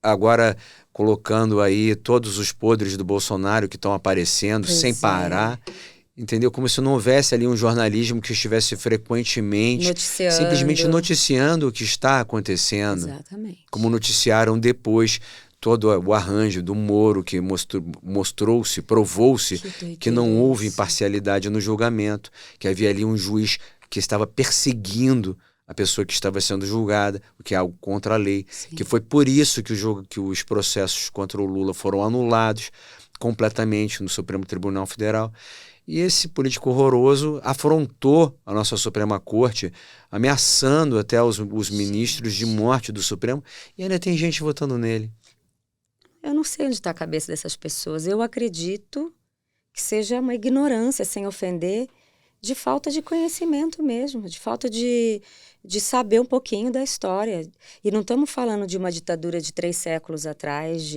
agora colocando aí todos os podres do Bolsonaro que estão aparecendo sem parar. Entendeu? Como se não houvesse ali um jornalismo que estivesse frequentemente simplesmente noticiando o que está acontecendo. Exatamente. Como noticiaram depois todo o arranjo do Moro, que provou-se que não houve imparcialidade no julgamento, que havia ali um juiz que estava perseguindo a pessoa que estava sendo julgada, o que é algo contra a lei, que foi por isso que os processos contra o Lula foram anulados completamente no Supremo Tribunal Federal. E esse político horroroso afrontou a nossa Suprema Corte, ameaçando até os ministros de morte do Supremo, e ainda tem gente votando nele. Eu não sei onde está a cabeça dessas pessoas. Eu acredito que seja uma ignorância, sem ofender, de falta de conhecimento mesmo, de falta de saber um pouquinho da história. E não estamos falando de uma ditadura de 3 séculos atrás,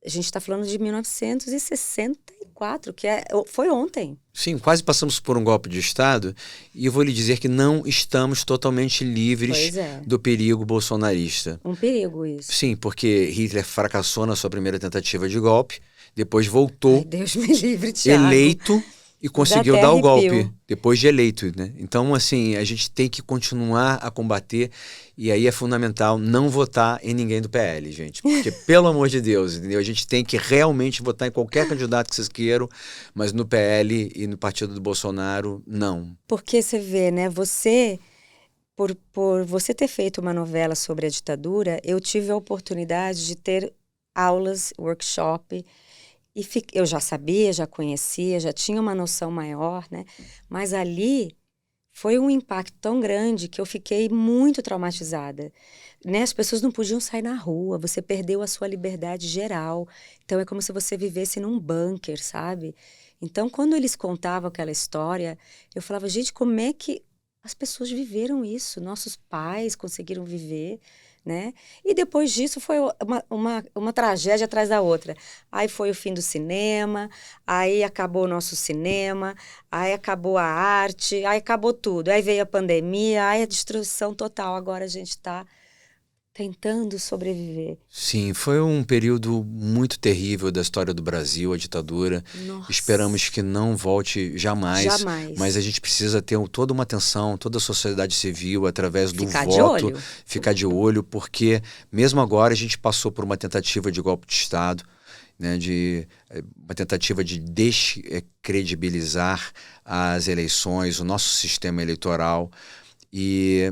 a gente está falando de 1964, que foi ontem. Sim, quase passamos por um golpe de Estado, e eu vou lhe dizer que não estamos totalmente livres do perigo bolsonarista. Um perigo isso. Sim, porque Hitler fracassou na sua primeira tentativa de golpe, depois voltou, Ai, Deus me livre, Thiago. eleito, E conseguiu dar o golpe depois de eleito, né? Então, assim, a gente tem que continuar a combater e aí é fundamental não votar em ninguém do PL, gente. Porque, pelo amor de Deus, entendeu? A gente tem que realmente votar em qualquer candidato que vocês queiram, mas no PL e no partido do Bolsonaro, não. Porque você vê, né? Por você ter feito uma novela sobre a ditadura, eu tive a oportunidade de ter aulas, workshop. Eu já sabia, já conhecia, já tinha uma noção maior, né? Mas ali foi um impacto tão grande que eu fiquei muito traumatizada, né? As pessoas não podiam sair na rua, você perdeu a sua liberdade geral. Então é como se você vivesse num bunker, sabe? Então quando eles contavam aquela história, eu falava, gente, como é que as pessoas viveram isso? Nossos pais conseguiram viver, né? E depois disso foi uma tragédia atrás da outra. Aí foi o fim do cinema, aí acabou o nosso cinema, aí acabou a arte, aí acabou tudo. Aí veio a pandemia, aí a destruição total. Agora a gente está tentando sobreviver. Sim, foi um período muito terrível da história do Brasil, a ditadura. Nossa. Esperamos que não volte jamais. Jamais. Mas a gente precisa ter toda uma atenção, toda a sociedade civil, através do Ficar voto, de olho. ficar de olho, porque mesmo agora a gente passou por uma tentativa de golpe de Estado, né, uma tentativa de descredibilizar as eleições, o nosso sistema eleitoral. E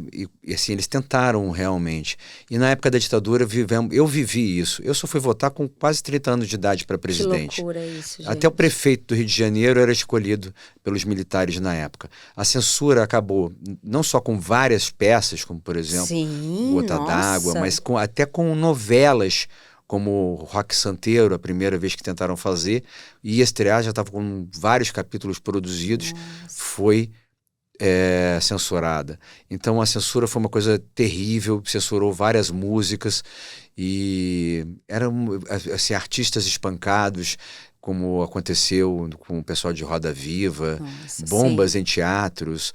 assim, eles tentaram realmente. E na época da ditadura, eu vivi isso. Eu só fui votar com quase 30 anos de idade para presidente. Que loucura isso, gente. Até o prefeito do Rio de Janeiro era escolhido pelos militares na época. A censura acabou não só com várias peças, como por exemplo, Sim, Gota d'Água, mas até com novelas como Roque Santeiro, a primeira vez que tentaram fazer, ia estrear, já estava com vários capítulos produzidos, foi censurada. Então a censura foi uma coisa terrível, censurou várias músicas e eram assim, artistas espancados, como aconteceu com o pessoal de Roda Viva, bombas em teatros,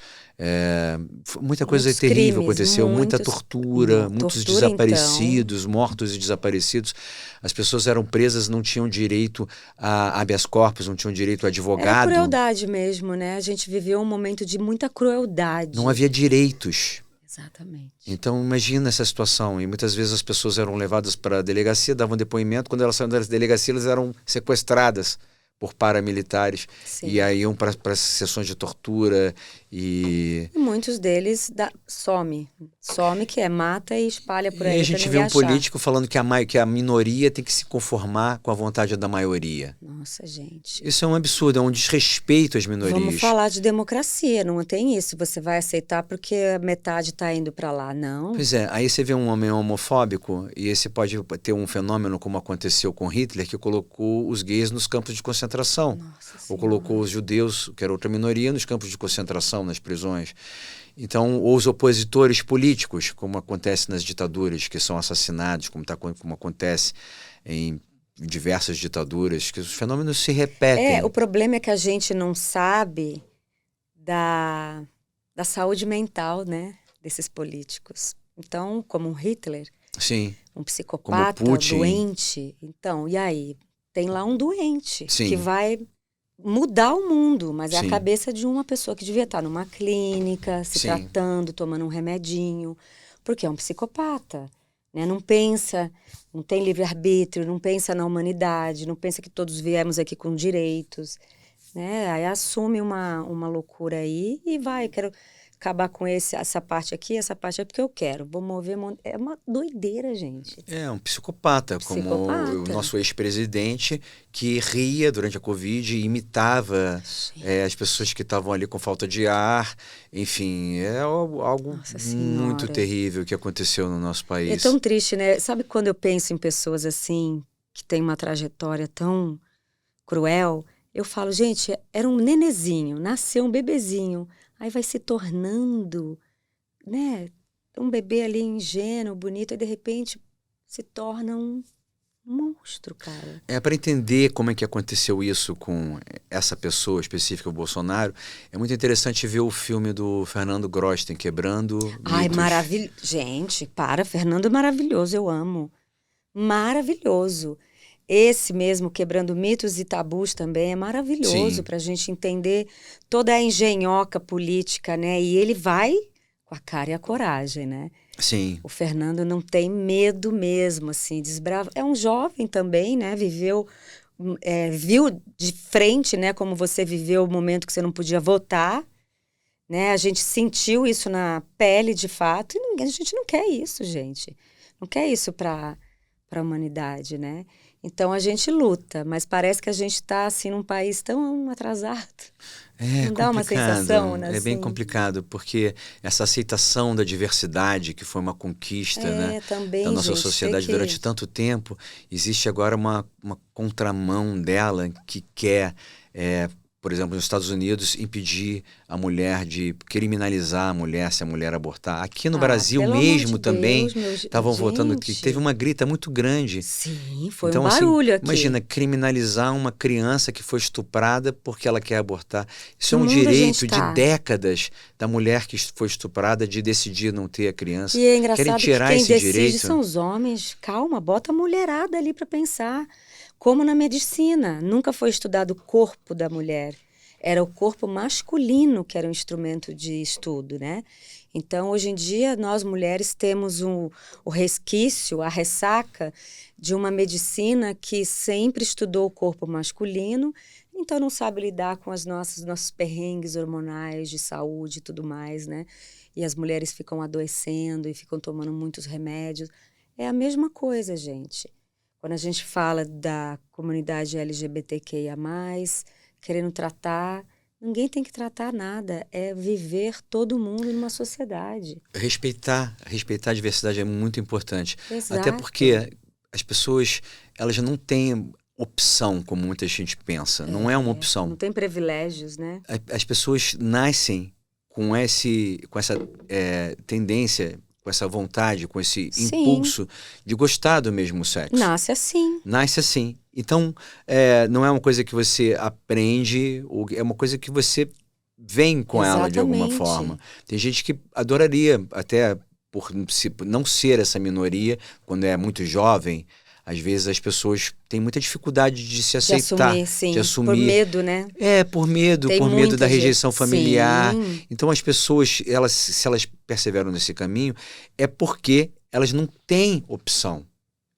muita coisa terrível aconteceu, muita tortura, muitos desaparecidos, então. Mortos e desaparecidos. As pessoas eram presas, não tinham direito a habeas corpus, não tinham direito a advogado. Era crueldade mesmo, né? A gente viveu um momento de muita crueldade. Não havia direitos. Exatamente. Então imagina essa situação, e muitas vezes as pessoas eram levadas para a delegacia, davam depoimento, quando elas saíam da delegacia elas eram sequestradas por paramilitares. Sim. E aí iam para sessões de tortura e muitos deles some que mata e espalha por aí. E a gente vê um político falando que a minoria tem que se conformar com a vontade da maioria. Nossa, gente. Isso é um absurdo, é um desrespeito às minorias. Vamos falar de democracia, não tem isso. Você vai aceitar porque a metade está indo para lá, não? Pois é, aí você vê um homem homofóbico e esse pode ter um fenômeno como aconteceu com Hitler, que colocou os gays nos campos de concentração. Ou colocou os judeus, que era outra minoria, nos campos de concentração, nas prisões. Então, ou os opositores políticos, como acontece nas ditaduras, que são assassinados, como acontece em diversas ditaduras, que os fenômenos se repetem. O problema é que a gente não sabe da saúde mental, né, desses políticos. Então, como um Hitler, sim, um psicopata doente, então, e aí? Tem lá um doente que vai mudar o mundo, mas é a cabeça de uma pessoa que devia estar numa clínica, se tratando, tomando um remedinho, porque é um psicopata, né? Não pensa, não tem livre-arbítrio, não pensa na humanidade, não pensa que todos viemos aqui com direitos, né? Aí assume uma loucura aí e quero acabar com essa parte aqui, porque eu quero. Vou mover... É uma doideira, gente. É um psicopata, como o nosso ex-presidente, que ria durante a Covid e imitava as pessoas que estavam ali com falta de ar. Enfim, é algo muito terrível que aconteceu no nosso país. É tão triste, né? Sabe quando eu penso em pessoas assim, que têm uma trajetória tão cruel, eu falo, gente, era um nenezinho, nasceu um bebezinho, aí vai se tornando, né, um bebê ali ingênuo, bonito, e de repente se torna um monstro, cara. Para entender como é que aconteceu isso com essa pessoa específica, o Bolsonaro, é muito interessante ver o filme do Fernando Grosten, Quebrando Mitos. Ai, maravilhoso. Gente, Fernando é maravilhoso, eu amo. Maravilhoso. esse mesmo, Quebrando Mitos e Tabus, também é maravilhoso Sim. para a gente entender toda a engenhoca política, né? E ele vai com a cara e a coragem, né? Sim. O Fernando não tem medo mesmo, assim, é um jovem também, né? Viu de frente, né? Como você viveu o momento que você não podia votar, né? A gente sentiu isso na pele, de fato, e a gente não quer isso, gente. Não quer isso para a humanidade, né? Então a gente luta, mas parece que a gente está assim num país tão atrasado. É Não dá uma complicado, sensação, né? é bem Assim, complicado, porque essa aceitação da diversidade, que foi uma conquista, né, da também, nossa gente, tem sociedade que. durante tanto tempo, existe agora uma contramão dela que quer, por exemplo, nos Estados Unidos, impedir a mulher de criminalizar a mulher se a mulher abortar. Aqui no Ah, Brasil pelo amor de mesmo também Deus, estavam votando, que teve gente. uma grita muito grande. Sim, foi um Então, assim, barulho aqui. imagina criminalizar uma criança que foi estuprada porque ela quer abortar. Isso Que é um mundo a gente direito de tá? décadas da mulher que foi estuprada de decidir não ter a criança. E é Querem engraçado que tirar quem esse decide direito? são os homens. Calma, bota a mulherada ali para pensar. Como na medicina, nunca foi estudado o corpo da mulher. Era o corpo masculino que era um instrumento de estudo, né? Então, hoje em dia, nós mulheres temos o resquício, a ressaca de uma medicina que sempre estudou o corpo masculino, então não sabe lidar com nossos perrengues hormonais de saúde e tudo mais, né? E as mulheres ficam adoecendo e ficam tomando muitos remédios. É a mesma coisa, gente. Quando a gente fala da comunidade LGBTQIA+, querendo tratar, ninguém tem que tratar nada. É viver todo mundo numa sociedade. Respeitar a diversidade é muito importante. Até Exato. porque as pessoas, elas não têm opção, como muita gente pensa. Não é uma Não opção. tem privilégios, né? As pessoas nascem com essa tendência, com essa vontade, com esse Sim, impulso de gostar do mesmo sexo. nasce assim. Nasce assim. Então, não é uma coisa que você aprende, é uma coisa que você vem com ela de alguma forma. Exatamente. Tem gente que adoraria, até por não ser essa minoria, quando é muito jovem, às vezes as pessoas têm muita dificuldade de se De aceitar, assumir, de sim. Por assumir. medo, né? Por Tem medo da muita gente. rejeição familiar. Sim, Então as pessoas, se elas perseveram nesse caminho, é porque elas não têm opção.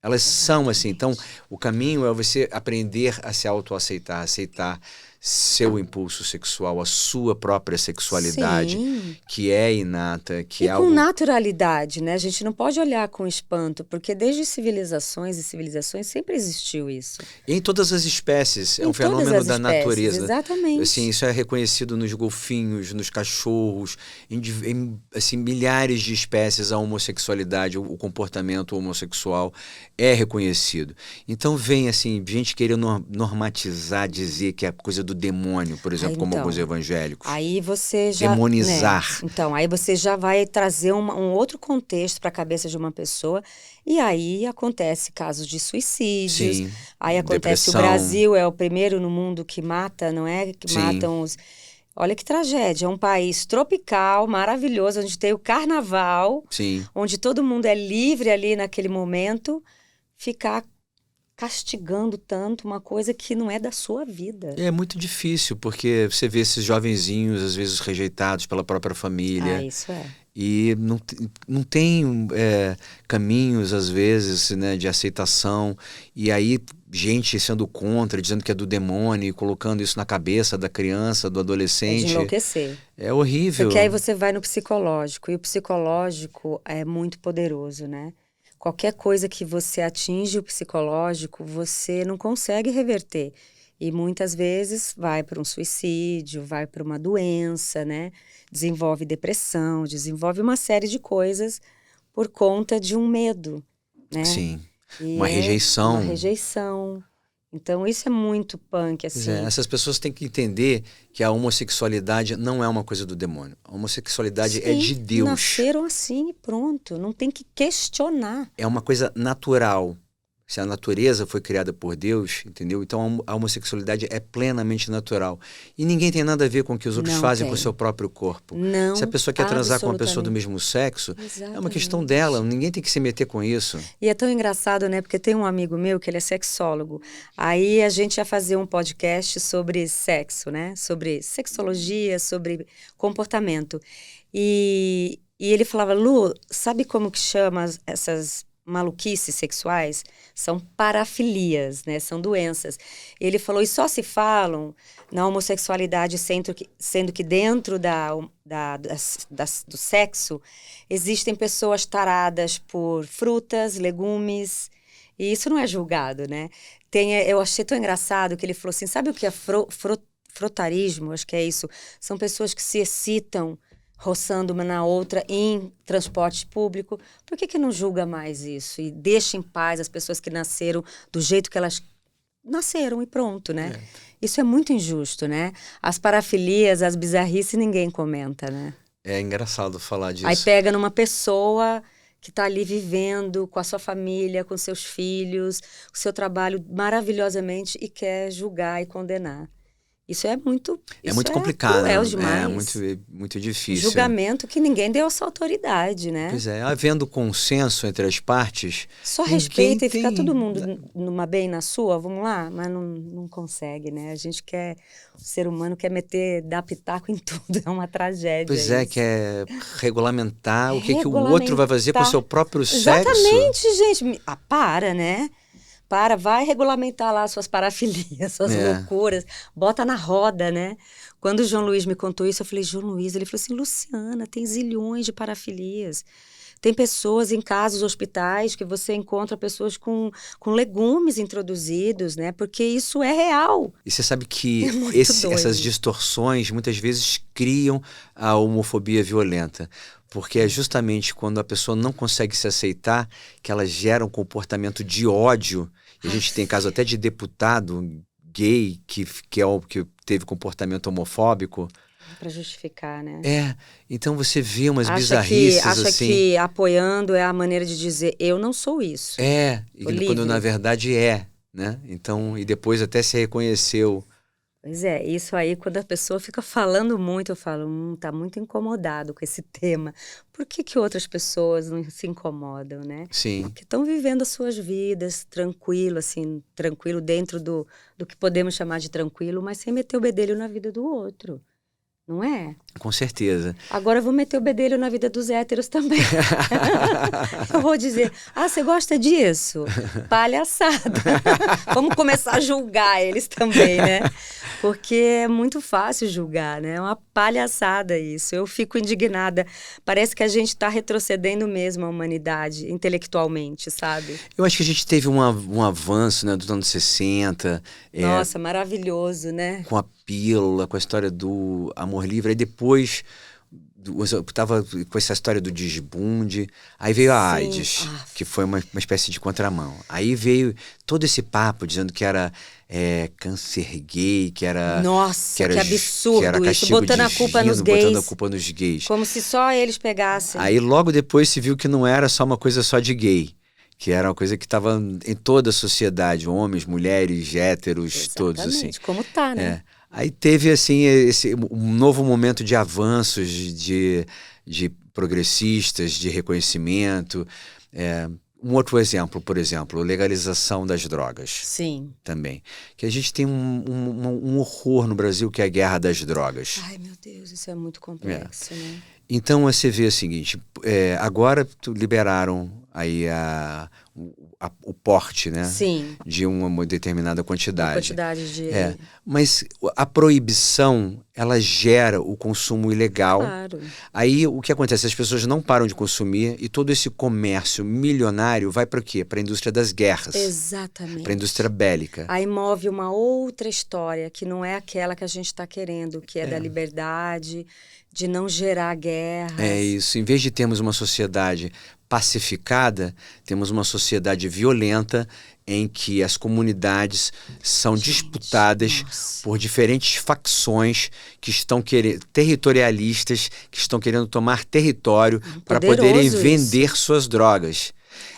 Elas são assim. Então, exatamente. o caminho é você aprender a se autoaceitar, aceitar seu impulso sexual, a sua própria sexualidade, Sim. que é inata, que E é com algo. naturalidade, né? A gente não pode olhar com espanto, porque desde civilizações e civilizações sempre existiu isso. Em todas as espécies, é Em um todas fenômeno as da espécies, natureza. Assim, exatamente. isso é reconhecido nos golfinhos, nos cachorros, assim, milhares de espécies a homossexualidade, o comportamento homossexual é reconhecido. Então vem assim, gente querendo normatizar, dizer que é coisa do demônio, por Aí, exemplo, como alguns então, evangélicos. aí você já, né? Demonizar. Então, aí você já vai trazer um outro contexto para a cabeça de uma pessoa, e aí acontece casos de suicídios, Sim. aí acontece, o Depressão. Brasil é o primeiro no mundo que mata, não é? Que Sim. matam os. Olha que tragédia, é um país tropical, maravilhoso, onde tem o carnaval, Sim. onde todo mundo é livre ali naquele momento, ficar castigando tanto uma coisa que não é da sua vida. É muito difícil, porque você vê esses jovenzinhos, às vezes rejeitados pela própria Ah, família, isso é. e não tem caminhos, às vezes, né, de aceitação, e aí gente sendo contra, dizendo que é do demônio, e colocando isso na cabeça da criança, do É de adolescente, enlouquecer. é Porque aí horrível. você vai no psicológico, e o psicológico é muito poderoso, né? Qualquer coisa que você atinge o psicológico, você não consegue reverter. E muitas vezes vai para um suicídio, vai para uma doença, né? Desenvolve depressão, desenvolve uma série de coisas por conta de um medo, né? Sim, E uma é uma rejeição. rejeição. Então, isso é muito punk, Pois é, assim. essas pessoas têm que entender que a homossexualidade não é uma coisa do demônio. A homossexualidade é Sim, de Deus. nasceram assim e pronto. Não tem que questionar. É uma coisa natural. Se a natureza foi criada por Deus, entendeu? Então a homossexualidade é plenamente natural. E ninguém tem nada a ver com o que os outros Não fazem tem. com o seu próprio corpo. Não, Se a pessoa quer transar com uma pessoa do absolutamente. mesmo sexo, é uma questão Exatamente. dela. Ninguém tem que se meter com isso. E é tão engraçado, né? Porque tem um amigo meu que ele é sexólogo. Aí a gente ia fazer um podcast sobre sexo, né? Sobre sexologia, sobre comportamento. E ele falava, Lu, sabe como que chama essas maluquices sexuais? São parafilias, né? São doenças. Ele falou, e só se falam na homossexualidade, sendo que dentro do sexo existem pessoas taradas por frutas, legumes, e isso não é julgado, né? Eu achei tão engraçado que ele falou assim, sabe o que é frotarismo? Acho que é isso. São pessoas que se excitam roçando uma na outra em transporte público. Por que não julga mais isso? E deixa em paz as pessoas que nasceram do jeito que elas nasceram e pronto, né? Isso é muito injusto, né? As parafilias, as bizarrices, ninguém comenta, né? É engraçado falar disso. Aí pega numa pessoa que está ali vivendo com a sua família, com seus filhos, o seu trabalho maravilhosamente e quer julgar e condenar. Isso é muito complicado, cruel demais. É muito difícil. Julgamento que ninguém deu essa autoridade, né? Pois é, havendo consenso entre as partes... Só respeita e fica todo mundo numa bem na sua, vamos lá? Mas não consegue, né? A gente o ser humano quer dar pitaco em tudo, é uma tragédia. Pois é, isso. quer regulamentar o que o outro vai fazer com o seu próprio sexo. Exatamente, gente. Para, né? Vai regulamentar lá suas parafilias, suas loucuras, bota na roda, né? Quando o João Luiz me contou isso, eu falei, João Luiz, ele falou assim, Luciana, tem zilhões de parafilias. Tem pessoas em casas, hospitais, que você encontra pessoas com legumes introduzidos, né? Porque isso é real. E você sabe que doido. Essas distorções muitas vezes criam a homofobia violenta. Porque é justamente quando a pessoa não consegue se aceitar que ela gera um comportamento de ódio. E a gente tem caso até de deputado gay que teve comportamento homofóbico. Para justificar, né? Então você vê umas bizarrices acha assim. que apoiando é a maneira de dizer, eu não sou isso. E quando na verdade né? Então, e depois até se reconheceu. Pois é, isso aí, quando a pessoa fica falando muito, eu falo, tá muito incomodado com esse tema. Por que outras pessoas não se incomodam, né? Sim. Porque estão vivendo as suas vidas tranquilo dentro do que podemos chamar de tranquilo, mas sem meter o bedelho na vida do outro. Não é? Com certeza. Agora eu vou meter o bedelho na vida dos héteros também. Eu vou dizer, você gosta disso? Palhaçada. Vamos começar a julgar eles também, né? Porque é muito fácil julgar, né? É uma palhaçada isso. Eu fico indignada. Parece que a gente está retrocedendo mesmo a humanidade, intelectualmente, sabe? Eu acho que a gente teve um avanço, né, dos anos 60. Nossa, maravilhoso, né? Com a pílula, com a história do amor livre. Aí depois, eu tava com essa história do desbunde. Aí veio a AIDS, que foi uma espécie de contramão. Aí veio todo esse papo dizendo que era câncer gay, que era... Nossa, que absurdo que era isso, botando a culpa nos gays. Botando a culpa nos gays. Como se só eles pegassem. Aí logo depois se viu que não era só uma coisa só de gay. Que era uma coisa que estava em toda a sociedade, homens, mulheres, héteros, exatamente, todos assim. Como tá, né? Aí teve assim um novo momento de avanços, de progressistas, de reconhecimento. Um outro exemplo, por exemplo, legalização das drogas. Sim. Também. Que a gente tem um horror no Brasil que é a guerra das drogas. Ai, meu Deus, isso é muito complexo, né? Então você vê o seguinte, agora liberaram aí o porte, né? Sim. De uma determinada quantidade. Uma quantidade de... Mas a proibição, ela gera o consumo ilegal. Claro. Aí o que acontece? As pessoas não param de consumir e todo esse comércio milionário vai para quê? Para a indústria das guerras. Exatamente. Para a indústria bélica. Aí move uma outra história que não é aquela que a gente está querendo, que é da liberdade, de não gerar guerras. É isso. Em vez de termos uma sociedade pacificada, temos uma sociedade violenta em que as comunidades são disputadas por diferentes facções que estão territorialistas, que estão querendo tomar território para poderem vender suas drogas.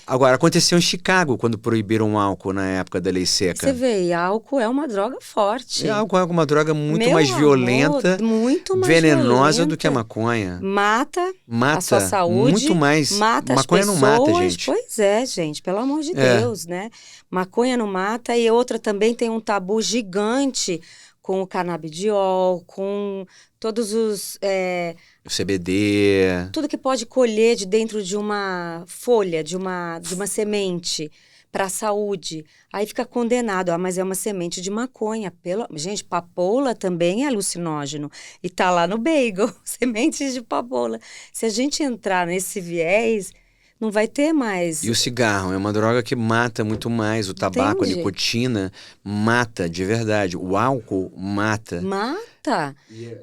Agora, aconteceu em Chicago, quando proibiram o álcool na época da lei seca. Você vê, e álcool é uma droga forte. Álcool é uma droga muito Meu mais amor, violenta, muito mais venenosa do que a violenta. maconha. Mata Mata a sua saúde, muito mais. mata Maconha as pessoas. não mata, gente. Pois é, gente, pelo amor de É. Deus, né? Maconha não mata e outra também tem um tabu gigante com o canabidiol, com todos os O CBD. tudo que pode colher de dentro de uma folha, de uma semente para a saúde. Aí fica condenado, mas é uma semente de maconha. Gente, papoula também é alucinógeno. E tá lá no bagel, sementes de papoula. Se a gente entrar nesse viés, não vai ter mais. E o cigarro é uma droga que mata muito mais. O tabaco, a Entende? nicotina, mata de verdade. O álcool mata. Mata.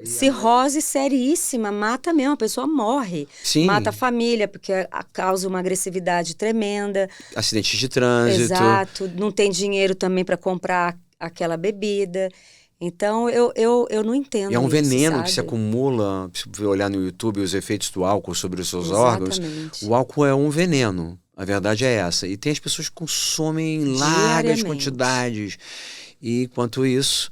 Cirrose seríssima, mata mesmo, a pessoa morre. Sim. Mata a família, porque causa uma agressividade tremenda. Acidentes de trânsito. Exato, não tem dinheiro também para comprar aquela bebida. Então, eu não entendo E é um isso, veneno que se sabe? acumula. Se você olhar no YouTube os efeitos do álcool sobre os seus órgãos, Exatamente. o álcool é um veneno. A verdade é essa. E tem as pessoas que consomem em largas Diariamente. quantidades. E enquanto isso,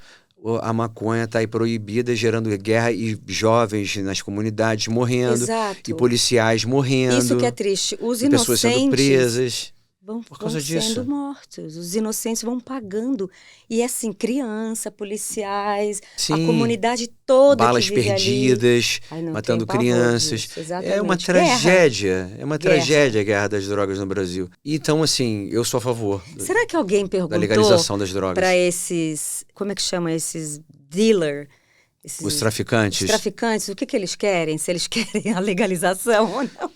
a maconha está aí proibida, gerando guerra e jovens nas comunidades morrendo. Exato. E policiais morrendo. Isso que é triste. Os e pessoas sendo inocentes presas. vão por causa sendo disso. mortos. Os inocentes vão pagando. E assim, criança, policiais, a Sim. comunidade toda Balas que vive perdidas, ali. Ai, não, matando tenho pavor crianças. disso, exatamente. É uma Guerra. tragédia. É uma Guerra. tragédia a guerra das drogas no Brasil. Então, assim, eu sou a favor Será que alguém da perguntou legalização das drogas. para esses, como é que chama, esses dealer, Os traficantes. os traficantes, o que eles querem? Se eles querem a legalização ou não?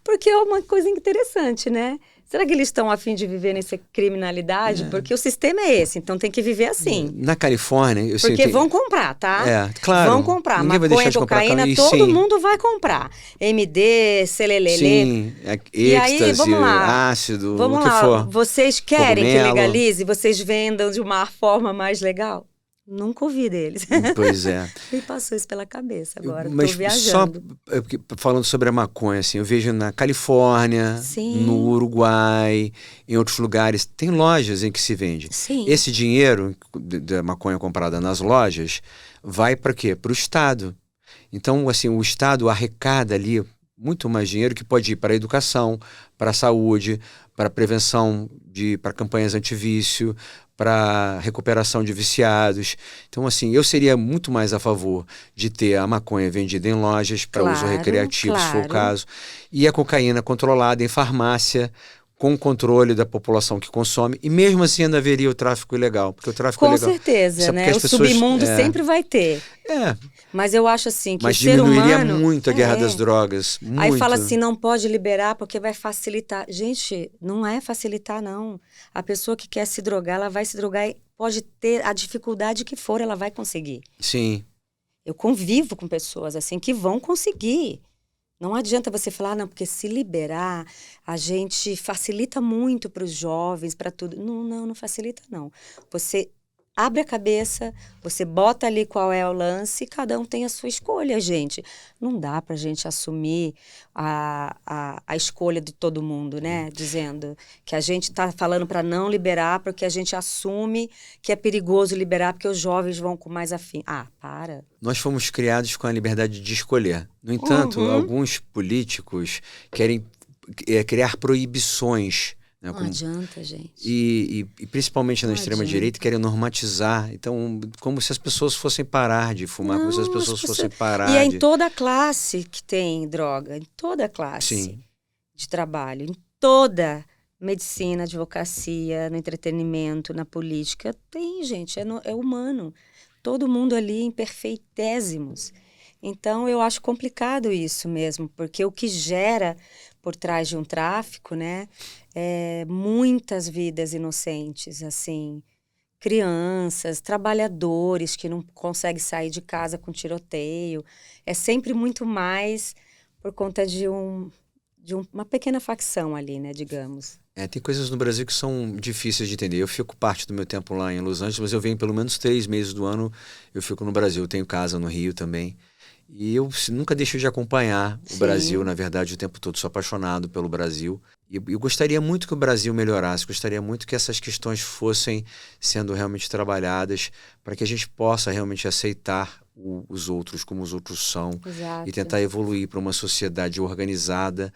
Porque é uma coisa interessante, né? Será que eles estão a fim de viver nessa criminalidade? Porque o sistema é esse, então tem que viver assim. Na Califórnia... Eu sei, Porque vão comprar, tá? claro. Vão comprar. Ninguém vai Maconha, deixar de comprar cocaína, cannabis, todo sim. mundo vai comprar. MD, celelelê. Sim, E aí, êxtase, vamos lá. ácido, Vamos o que lá. for. Vocês querem que Cogumelo. legalize? Vocês vendam de uma forma mais legal? Nunca ouvi deles. Pois é. Me passou isso pela cabeça agora. Mas Tô viajando. só falando sobre a maconha, assim, eu vejo na Califórnia, Sim. no Uruguai, em outros lugares, tem lojas em que se vende. Sim. Esse dinheiro da maconha comprada nas lojas vai para quê? Para o Estado. Então, assim, o Estado arrecada ali muito mais dinheiro que pode ir para a educação, para a saúde, para a prevenção, para campanhas anti-vício, para recuperação de viciados. Então, assim, eu seria muito mais a favor de ter a maconha vendida em lojas para uso recreativo, se for o caso, e a cocaína controlada em farmácia, com o controle da população que consome, e mesmo assim ainda haveria o tráfico ilegal, porque o tráfico Com ilegal... certeza, né? O pessoas, submundo sempre vai ter. É, Mas eu acho assim que mas o ser diminuiria humano... muito a guerra das drogas, muito. Aí fala assim, não pode liberar porque vai facilitar. Gente, não é facilitar, não. A pessoa que quer se drogar, ela vai se drogar e pode ter a dificuldade que for, ela vai conseguir. Sim. Eu convivo com pessoas assim que vão conseguir. Não adianta você falar, não, porque se liberar, a gente facilita muito para os jovens, para tudo. Não facilita, não. Você abre a cabeça, você bota ali qual é o lance e cada um tem a sua escolha, gente. Não dá pra gente assumir a escolha de todo mundo, né? Dizendo que a gente tá falando para não liberar porque a gente assume que é perigoso liberar porque os jovens vão com mais afim. Ah, para. Nós fomos criados com a liberdade de escolher. No entanto, alguns políticos querem criar proibições. Né, Não adianta, gente. E principalmente na extrema-direita querem normatizar. Então, como se as pessoas fossem parar de fumar, como se as pessoas fossem parar E é de... em toda a classe que tem droga, em toda a classe Sim. de trabalho, em toda medicina, advocacia, no entretenimento, na política. Tem, gente, é humano. Todo mundo ali em perfeitésimos. Então, eu acho complicado isso mesmo, porque o que gera por trás de um tráfico, né, muitas vidas inocentes, assim, crianças, trabalhadores que não conseguem sair de casa com tiroteio. É sempre muito mais por conta de uma pequena facção ali, né, digamos. Tem coisas no Brasil que são difíceis de entender. Eu fico parte do meu tempo lá em Los Angeles, mas eu venho pelo menos 3 meses do ano, eu fico no Brasil. Eu tenho casa no Rio também. E eu nunca deixo de acompanhar o Sim. Brasil, na verdade, o tempo todo. Sou apaixonado pelo Brasil. E eu gostaria muito que o Brasil melhorasse, gostaria muito que essas questões fossem sendo realmente trabalhadas para que a gente possa realmente aceitar os outros como os outros são Exato. e tentar evoluir para uma sociedade organizada,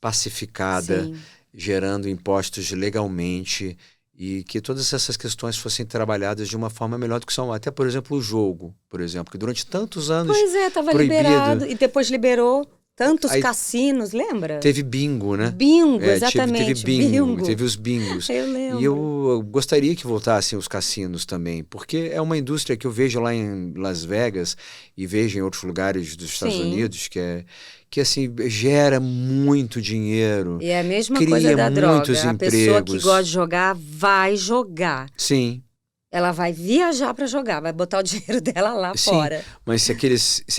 pacificada, Sim. gerando impostos legalmente e que todas essas questões fossem trabalhadas de uma forma melhor do que são. Até, por exemplo, o jogo, por exemplo, que durante tantos anos Pois é, estava proibido. liberado e depois liberou tantos Aí cassinos, lembra? teve bingo, né? Bingo, Teve exatamente. bingo, teve os bingos. Eu E lembro. eu gostaria que voltassem os cassinos também, porque é uma indústria que eu vejo lá em Las Vegas e vejo em outros lugares dos Estados Sim. Unidos, que assim, gera muito dinheiro, E é a mesma cria coisa da muitos droga. A pessoa que empregos. gosta de jogar vai jogar. Sim, Ela vai viajar para jogar, vai botar o dinheiro dela lá sim, fora. mas se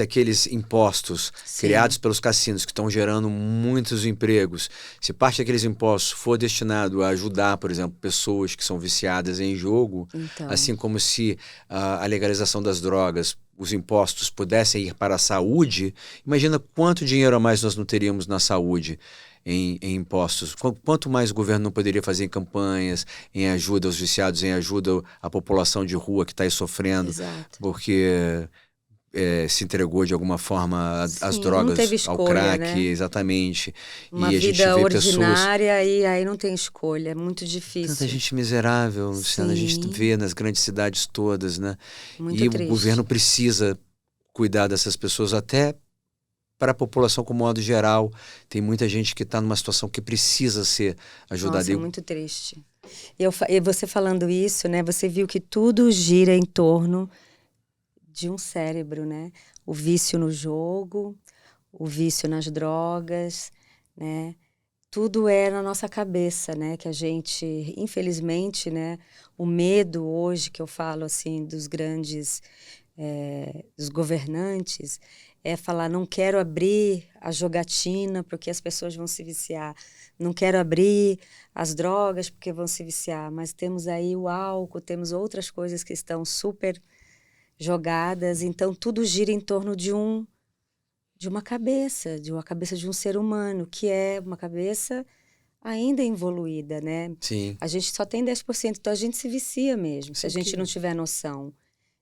aqueles impostos Sim. criados pelos cassinos que estão gerando muitos empregos, se parte daqueles impostos for destinado a ajudar, por exemplo, pessoas que são viciadas em jogo, Então, assim como se a legalização das drogas, os impostos pudessem ir para a saúde, imagina quanto dinheiro a mais nós não teríamos na saúde. Em impostos. Quanto mais o governo não poderia fazer em campanhas, em ajuda aos viciados, em ajuda à população de rua que está aí sofrendo, exato. porque se entregou de alguma forma às Sim, drogas, não teve ao escolha, crack, né? exatamente. Uma E a gente vida vê pessoas, ordinária e aí não tem escolha, é muito tanta difícil. gente miserável, Luciana, a gente Sim. vê nas grandes cidades todas, né? Muito E triste. o governo precisa cuidar dessas pessoas até para a população como modo geral. Tem muita gente que está numa situação que precisa ser ajudada. Nossa, muito triste. E você falando isso, né? Você viu que tudo gira em torno de um cérebro, né? O vício no jogo, o vício nas drogas, né? Tudo é na nossa cabeça, né? Que a gente, infelizmente, né? O medo hoje que eu falo assim dos grandes, dos governantes, é falar não quero abrir a jogatina porque as pessoas vão se viciar, não quero abrir as drogas porque vão se viciar, mas temos aí o álcool, temos outras coisas que estão super jogadas, então tudo gira em torno de uma cabeça de um ser humano, que é uma cabeça ainda evoluída, né? Sim. A gente só tem 10%, então a gente se vicia mesmo, se a gente não tiver noção,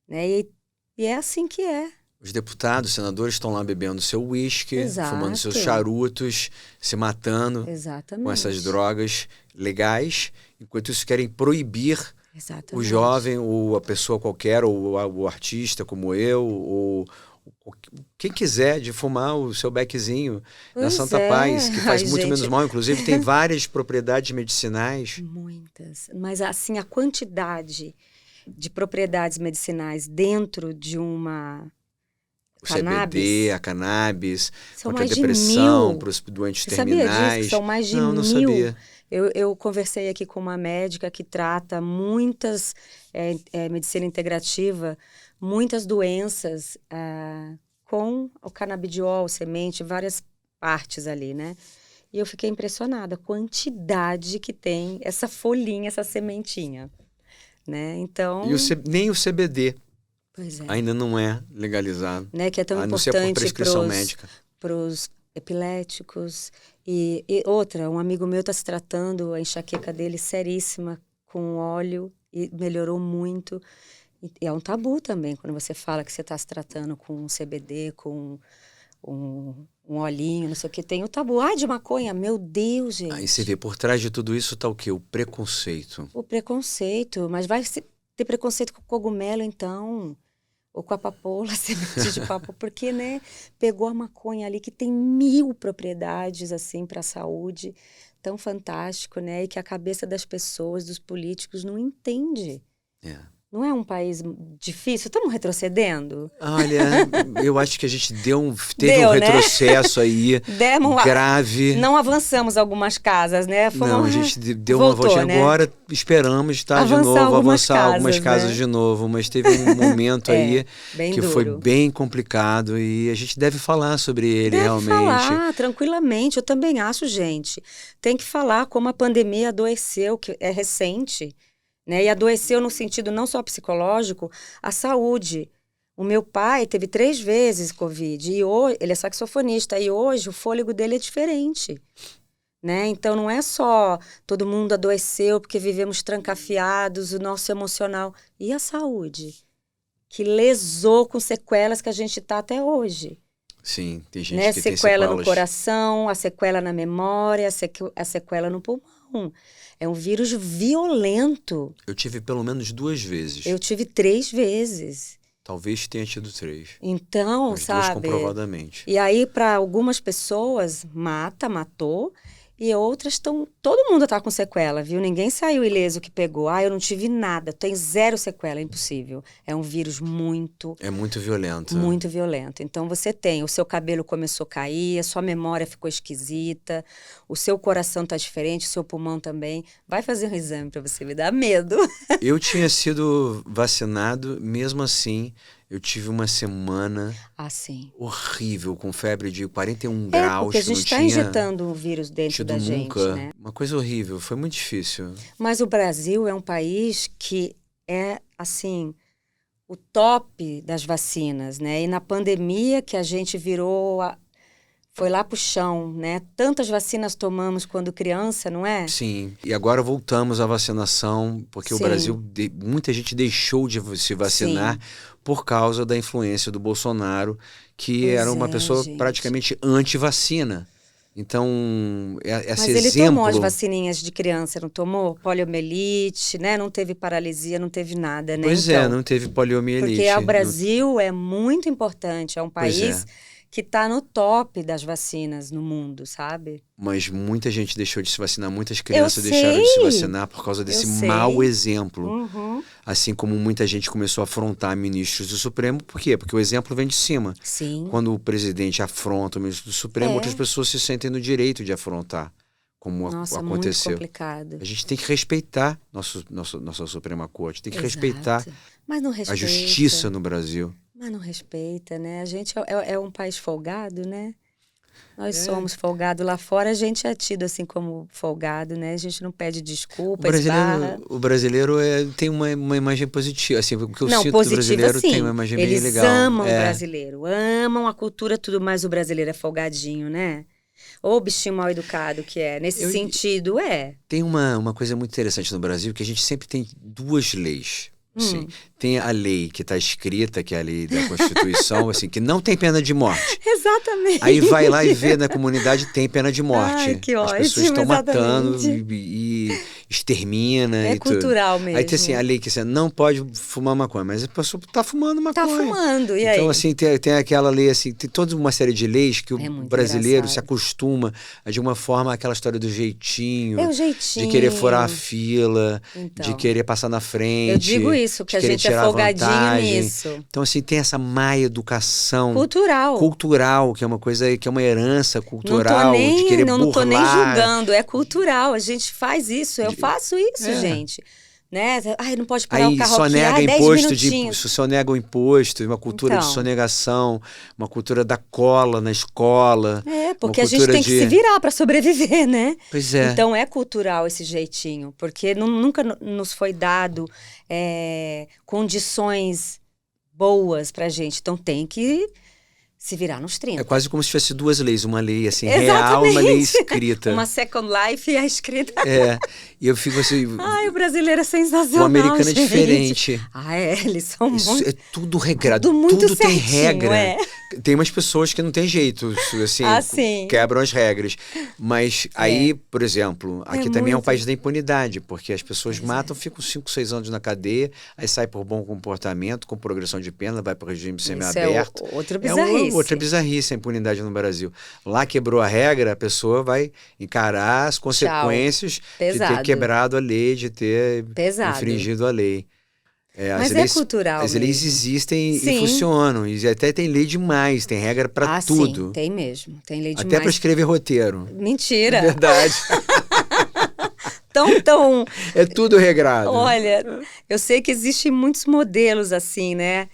né? E é assim que é. Os deputados, senadores estão lá bebendo seu uísque, fumando seus Exato. charutos, se matando Exatamente. com essas drogas legais, enquanto isso querem proibir Exatamente. o jovem, ou a pessoa qualquer, ou o artista como eu, ou quem quiser de fumar o seu beckzinho na Pois Santa é. Paz, que faz Ai, muito gente. menos mal. Inclusive, tem várias propriedades medicinais. Muitas. Mas, assim, a quantidade de propriedades medicinais dentro de uma O cannabis, CBD, a cannabis, são contra a mais de depressão, 1000. para os doentes Você sabia disso? terminais. Que são mais de Não 1000. sabia. Eu conversei aqui com uma médica que trata muitas, medicina integrativa, muitas doenças com o canabidiol, semente, várias partes ali, né? E eu fiquei impressionada, a quantidade que tem essa folhinha, essa sementinha, né? Então, E nem o CBD pois é, ainda não é legalizado, né? Que é tão a não ser por importante prescrição médica. para os epiléticos. E outra, um amigo meu está se tratando, a enxaqueca dele seríssima, com óleo, e melhorou muito. E é um tabu também, quando você fala que você está se tratando com um CBD, com um olhinho, não sei o que, tem o tabu. Ah, de maconha, meu Deus, gente. Aí você vê, por trás de tudo isso está o quê? O preconceito. O preconceito, mas vai ter preconceito com cogumelo, então, ou com a papoula, semente de papo, porque, né, pegou a maconha ali, que tem 1000 propriedades, assim, para a saúde, tão fantástico, né, e que a cabeça das pessoas, dos políticos, não entende. Não é um país difícil? Estamos retrocedendo? Olha, eu acho que a gente teve um retrocesso, né? Aí grave. Não avançamos algumas casas, né? Não, a gente deu uma voltinha, né? Agora esperamos avançar algumas casas, né? De novo, mas teve um momento aí que duro. Foi bem complicado e a gente deve falar sobre ele realmente. Falar tranquilamente, eu também acho, gente. Tem que falar como a pandemia adoeceu, que é recente, né? E adoeceu no sentido não só psicológico, a saúde. O meu pai teve 3 vezes Covid, e hoje, ele é saxofonista, e hoje o fôlego dele é diferente, né? Então não é só todo mundo adoeceu porque vivemos trancafiados, o nosso emocional. E a saúde? Que lesou com sequelas que a gente tá até hoje. Sim, tem gente Né? que tem Sequela no sequelas. coração, a sequela na memória, a sequela no pulmão. É um vírus violento. Eu tive pelo menos 2 vezes. Eu tive 3 vezes. Talvez tenha tido 3. Então, As 2 sabe? comprovadamente. E aí, para algumas pessoas, matou. E outras estão. Todo mundo tá com sequela, viu? Ninguém saiu ileso que pegou. Ah, eu não tive nada. Tem 0 sequela, é impossível. É um vírus muito. É muito violento. Muito violento. Então você tem, o seu cabelo começou a cair, a sua memória ficou esquisita, o seu coração tá diferente, o seu pulmão também. Vai fazer um exame para você, me dá medo. Eu tinha sido vacinado, mesmo assim, eu tive uma semana Assim. horrível, com febre de 41 graus. Porque a que não gente está tinha injetando o vírus dentro tido da gente, nunca. né? Uma coisa horrível, foi muito difícil. Mas o Brasil é um país que é, assim, o top das vacinas, né? E na pandemia que a gente foi lá pro chão, né? Tantas vacinas tomamos quando criança, não é? Sim, e agora voltamos à vacinação, porque o Sim. Brasil, muita gente deixou de se vacinar por causa da influência do Bolsonaro, que Pois era uma é, pessoa gente. praticamente anti-vacina. Então, esse Mas ele exemplo... tomou as vacininhas de criança, não tomou? Poliomielite, né? Não teve paralisia, não teve nada, né? Pois então, não teve poliomielite. porque o Brasil é muito importante, é um Pois país que está no top das vacinas no mundo, sabe? Mas muita gente deixou de se vacinar, muitas crianças sei. deixaram de se vacinar por causa desse sei. mau exemplo. Uhum. Assim como muita gente começou a afrontar ministros do Supremo. Por quê? Porque o exemplo vem de cima. Sim. Quando o presidente afronta o ministro do Supremo, É. outras pessoas se sentem no direito de afrontar, como Nossa, aconteceu. muito complicado. A gente tem que respeitar nossa Suprema Corte, tem que Exato. respeitar Mas não a respeita. justiça no Brasil. Mas não respeita, né? A gente é um país folgado, né? Nós somos folgados. Lá fora a gente é tido assim como folgado, né? A gente não pede desculpa, esbarra. O brasileiro tem uma imagem positiva. Assim, o que eu Não, sinto do positiva brasileiro sim. tem uma imagem bem Eles legal. amam o brasileiro, amam a cultura, tudo, mas o brasileiro é folgadinho, né? Ou o bichinho mal educado que é. Nesse sentido, é. Tem uma coisa muito interessante no Brasil, que a gente sempre tem 2 leis. Assim. Tem a lei que está escrita, que é a lei da Constituição, assim, que não tem pena de morte. Exatamente. Aí vai lá e vê na comunidade tem pena de morte. Ai, que As ótimo, pessoas estão matando exatamente. e extermina É e tudo. cultural mesmo. Aí tem assim, a lei que assim, não pode fumar maconha, mas a pessoa tá fumando maconha. Tá fumando, e aí? Então, assim, tem aquela lei, assim, tem toda uma série de leis que o muito brasileiro se engraçado. acostuma a, de uma forma, aquela história do jeitinho. É o jeitinho. De querer furar a fila, Então. de querer passar na frente. Eu digo isso, que de a querer gente é tirar folgadinho vantagem. nisso. Então, assim, tem essa má educação Cultural. que é uma coisa, que é uma herança Não cultural, tô nem, de querer não tô nem burlar. julgando, é cultural. A gente faz isso, eu faço isso, gente. Né? Ai, não pode parar o Aí carro só aqui, nega 10 imposto minutinhos. só nega o imposto, uma cultura de Então. sonegação, uma cultura da cola na escola. É, porque uma a gente cultura tem que se virar para sobreviver, né? Pois é. Então é cultural esse jeitinho, porque nunca nos foi dado condições boas pra gente. Então tem que se virar nos 30. É quase como se tivesse 2 leis, uma lei assim, real Exatamente. e uma lei escrita. Uma Second Life e a escrita. E eu fico assim, Ai, o brasileiro é sensacional, o americano gente. é diferente. Ah, eles são Isso muito... é tudo regrado, Tudo muito tudo tem certinho, regra. é. Tem umas pessoas que não tem jeito, assim, sim. quebram as regras. Mas aí, por exemplo, aqui também é um muito. país da impunidade, porque as pessoas matam, ficam 5, 6 anos na cadeia, aí sai por bom comportamento, com progressão de pena, vai para o regime semiaberto. Isso é outra bizarrice. Outra bizarrice a impunidade no Brasil. Lá quebrou a regra, a pessoa vai encarar as consequências de ter Pesado. quebrado a lei, de ter Pesado. infringido a lei. Mas é cultural As leis mesmo. existem Sim. e funcionam. E até tem lei demais, tem regra para tudo. Sim, tem mesmo. Tem lei demais. Até para escrever roteiro. Mentira. Verdade. tão... É tudo regrado. Olha, eu sei que existem muitos modelos assim, né?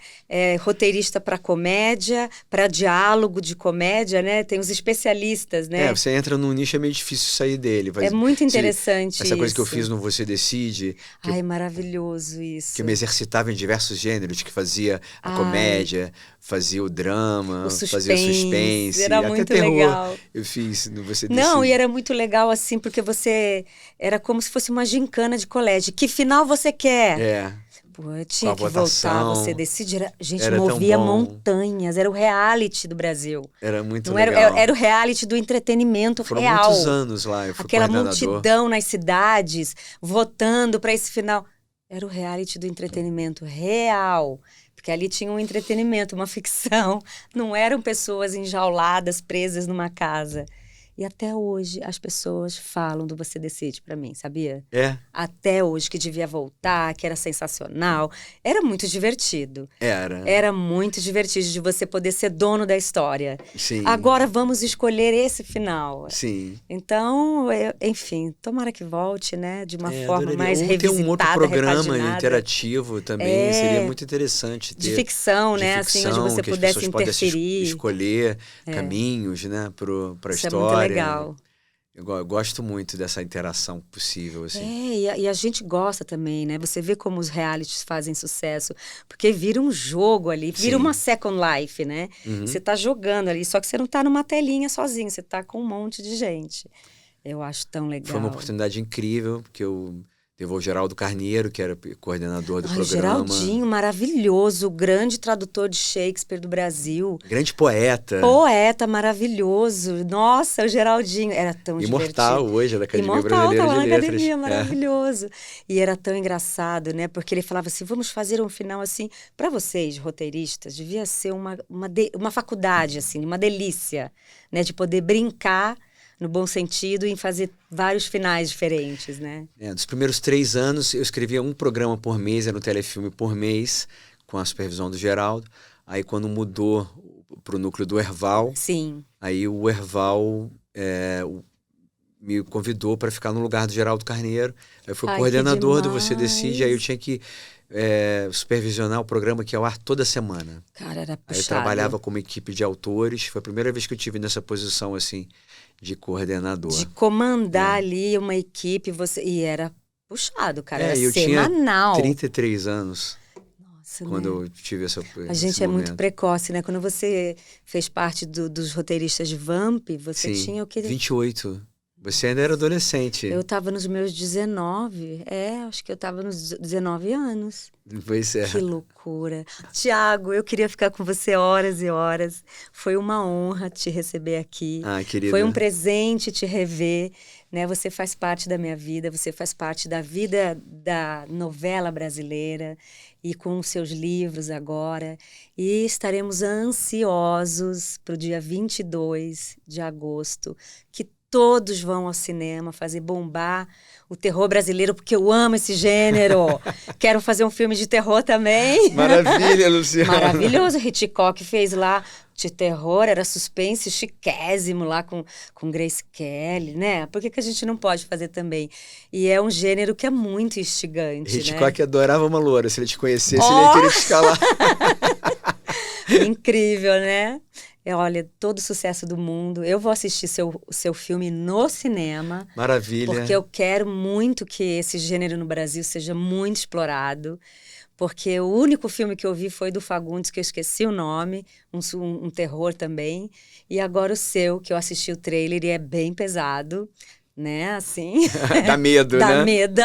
Roteirista para comédia, para diálogo de comédia, né? Tem os especialistas, né? Você entra num nicho, é meio difícil sair dele. É muito interessante essa coisa que eu isso. fiz no Você Decide. Ai, maravilhoso isso. Que eu me exercitava em diversos gêneros, que fazia a comédia, fazia o drama, fazia o suspense. Era até muito terror. legal. Eu fiz no Você Decide. Não, e era muito legal assim, porque você... Era como se fosse uma gincana de colégio. Que final você quer? Pô, eu tinha que voltar, Você Decide. Gente, era movia montanhas. Era o reality do Brasil. Era muito legal. Era o reality do entretenimento Foram real. Muitos anos lá, eu fui aquela coordenador. Multidão nas cidades, votando para esse final. Era o reality do entretenimento real. Porque ali tinha um entretenimento, uma ficção. Não eram pessoas enjauladas, presas numa casa. E até hoje as pessoas falam do Você Decide pra mim, sabia? Até hoje, que devia voltar, que era sensacional. Era muito divertido. Era muito divertido de você poder ser dono da história. Sim. Agora vamos escolher esse final. Sim. Então, enfim, tomara que volte, né? De uma forma mais revisitada, tem um outro programa repaginada. Interativo também. Seria muito interessante ter. De ficção, né? Ficção, assim, onde você pudesse interferir. Escolher caminhos, né? Pra história. É muito legal. Eu gosto muito dessa interação possível, assim. E a gente gosta também, né? Você vê como os realities fazem sucesso. Porque vira um jogo ali, vira uma Second Life, né? Você tá jogando ali, só que você não tá numa telinha sozinho, você tá com um monte de gente. Eu acho tão legal. Foi uma oportunidade incrível, porque eu levou o Geraldo Carneiro, que era coordenador do programa. Geraldinho, maravilhoso, grande tradutor de Shakespeare do Brasil. Grande poeta. Poeta maravilhoso. Nossa, o Geraldinho era tão Imortal divertido. hoje, da Academia Imortal, Brasileira tá lá de na Letras. Academia, maravilhoso. E era tão engraçado, né? Porque ele falava assim, vamos fazer um final assim, para vocês, roteiristas, devia ser uma faculdade, assim, uma delícia, né? De poder brincar no bom sentido, em fazer vários finais diferentes, né? Nos primeiros 3 anos, eu escrevia um programa por mês, era um telefilme por mês, com a supervisão do Geraldo. Aí, quando mudou para o núcleo do Herval, aí o Herval me convidou para ficar no lugar do Geraldo Carneiro. Eu fui coordenador do Você Decide, aí eu tinha que supervisionar o programa que ia ao ar toda semana. Cara, era puxado. Aí eu trabalhava com uma equipe de autores, foi a primeira vez que eu tive nessa posição, assim, de coordenador. De comandar ali uma equipe, e era puxado, cara, era eu semanal. Tinha 33 anos. Nossa, quando né? eu tive esse A gente muito precoce, né? Quando você fez parte dos roteiristas de Vamp, você tinha o que? 28. Você ainda era adolescente. Eu tava nos meus 19. Acho que eu tava nos 19 anos. Pois é. Que loucura. Tiago, eu queria ficar com você horas e horas. Foi uma honra te receber aqui. Querida. Foi um presente te rever, né? Você faz parte da minha vida, você faz parte da vida da novela brasileira e com os seus livros agora. E estaremos ansiosos para o dia 22 de agosto, que todos vão ao cinema fazer bombar o terror brasileiro, porque eu amo esse gênero. Quero fazer um filme de terror também. Maravilha, Luciana. Maravilhoso. Hitchcock fez lá de terror, era suspense chiquésimo lá com Grace Kelly, né? Por que a gente não pode fazer também? E é um gênero que é muito instigante, Hitchcock adorava uma loura. Se ele te conhecesse, ele ia querer te escalar. Incrível, né? Olha, todo o sucesso do mundo. Eu vou assistir seu filme no cinema. Maravilha. Porque eu quero muito que esse gênero no Brasil seja muito explorado. Porque o único filme que eu vi foi do Fagundes, que eu esqueci o nome, um terror também. E agora o seu, que eu assisti o trailer e é bem pesado. Né, assim... Dá medo, né? Dá medo.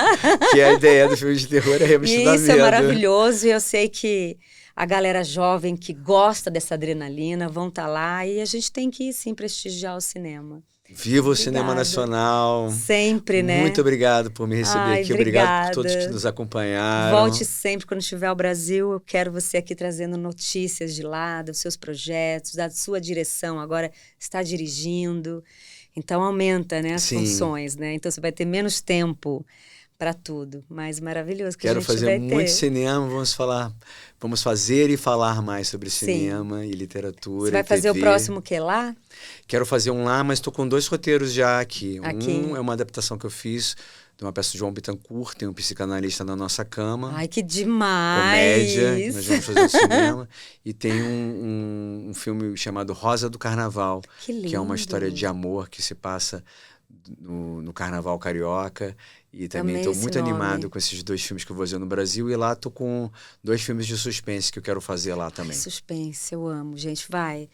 Que a ideia do filme de terror é realmente dar medo. Isso é maravilhoso e eu sei que a galera jovem que gosta dessa adrenalina vão estar lá e a gente tem que, sim, prestigiar o cinema. Viva o cinema nacional. Sempre, né? Muito obrigado por me receber aqui. Obrigado por todos que nos acompanharam. Volte sempre quando estiver ao Brasil. Eu quero você aqui trazendo notícias de lá, dos seus projetos, da sua direção. Agora está dirigindo. Então aumenta, né, as funções, né? Então você vai ter menos tempo para tudo, mas maravilhoso que Quero a gente fazer vai muito ter. Cinema, vamos fazer e falar mais sobre cinema e literatura. Você vai fazer o próximo que lá? Quero fazer um lá, mas estou com 2 roteiros já aqui. Um é uma adaptação que eu fiz de uma peça do João Bittencourt, tem um psicanalista na nossa cama. Ai, que demais! Comédia, que nós vamos fazer no cinema. E tem um filme chamado Rosa do Carnaval, que é uma história de amor que se passa no Carnaval Carioca. E também estou muito animado com esses 2 filmes que eu vou fazer no Brasil. E lá estou com 2 filmes de suspense que eu quero fazer lá também. Ai, suspense, eu amo, gente, vai.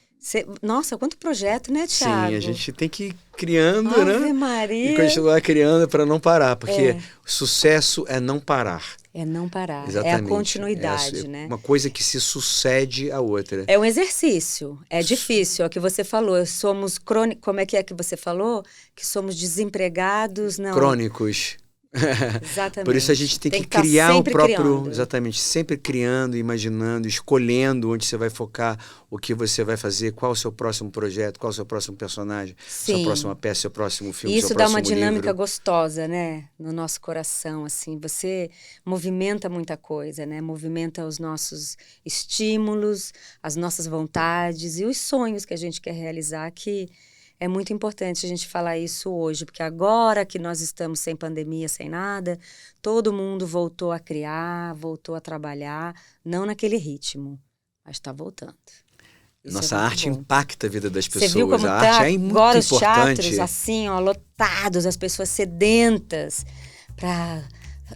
Nossa, quanto projeto, né, Thiago? Sim, a gente tem que ir criando, Ave né? Maria. E continuar criando para não parar, porque sucesso é não parar. É não parar, Exatamente. É a continuidade, né? Uma coisa que se sucede à outra. É um exercício, é difícil, é o que você falou, somos crônicos, como é que você falou? Que somos desempregados, não... Crônicos. Exatamente. Por isso a gente tem que tá criar o próprio... criando. Exatamente, sempre criando, imaginando, escolhendo onde você vai focar, o que você vai fazer, qual é o seu próximo projeto, qual é o seu próximo personagem, sua próxima peça, seu próximo filme, isso seu dá próximo uma dinâmica livro. gostosa, né? No nosso coração, assim. Você movimenta muita coisa, né? Movimenta os nossos estímulos, as nossas vontades e os sonhos que a gente quer realizar, que é muito importante a gente falar isso hoje, porque agora que nós estamos sem pandemia, sem nada, todo mundo voltou a criar, voltou a trabalhar, não naquele ritmo, mas está voltando. Isso Nossa arte bom. Impacta a vida das pessoas. Você viu como a arte é muito agora os importante. teatros assim, ó, lotados, as pessoas sedentas para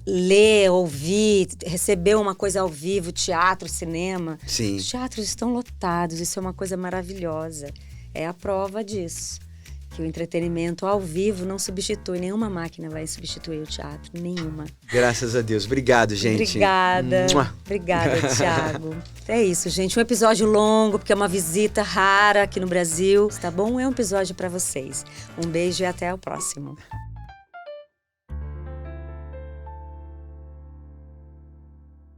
ler, ouvir, receber uma coisa ao vivo, teatro, cinema. Sim. Os teatros estão lotados, isso é uma coisa maravilhosa. É a prova disso, que o entretenimento ao vivo não substitui, nenhuma máquina vai substituir o teatro, nenhuma. Graças a Deus. Obrigado, gente. Obrigada. Obrigada, Thiago. É isso, gente. Um episódio longo, porque é uma visita rara aqui no Brasil. Tá bom? É um episódio para vocês. Um beijo e até o próximo.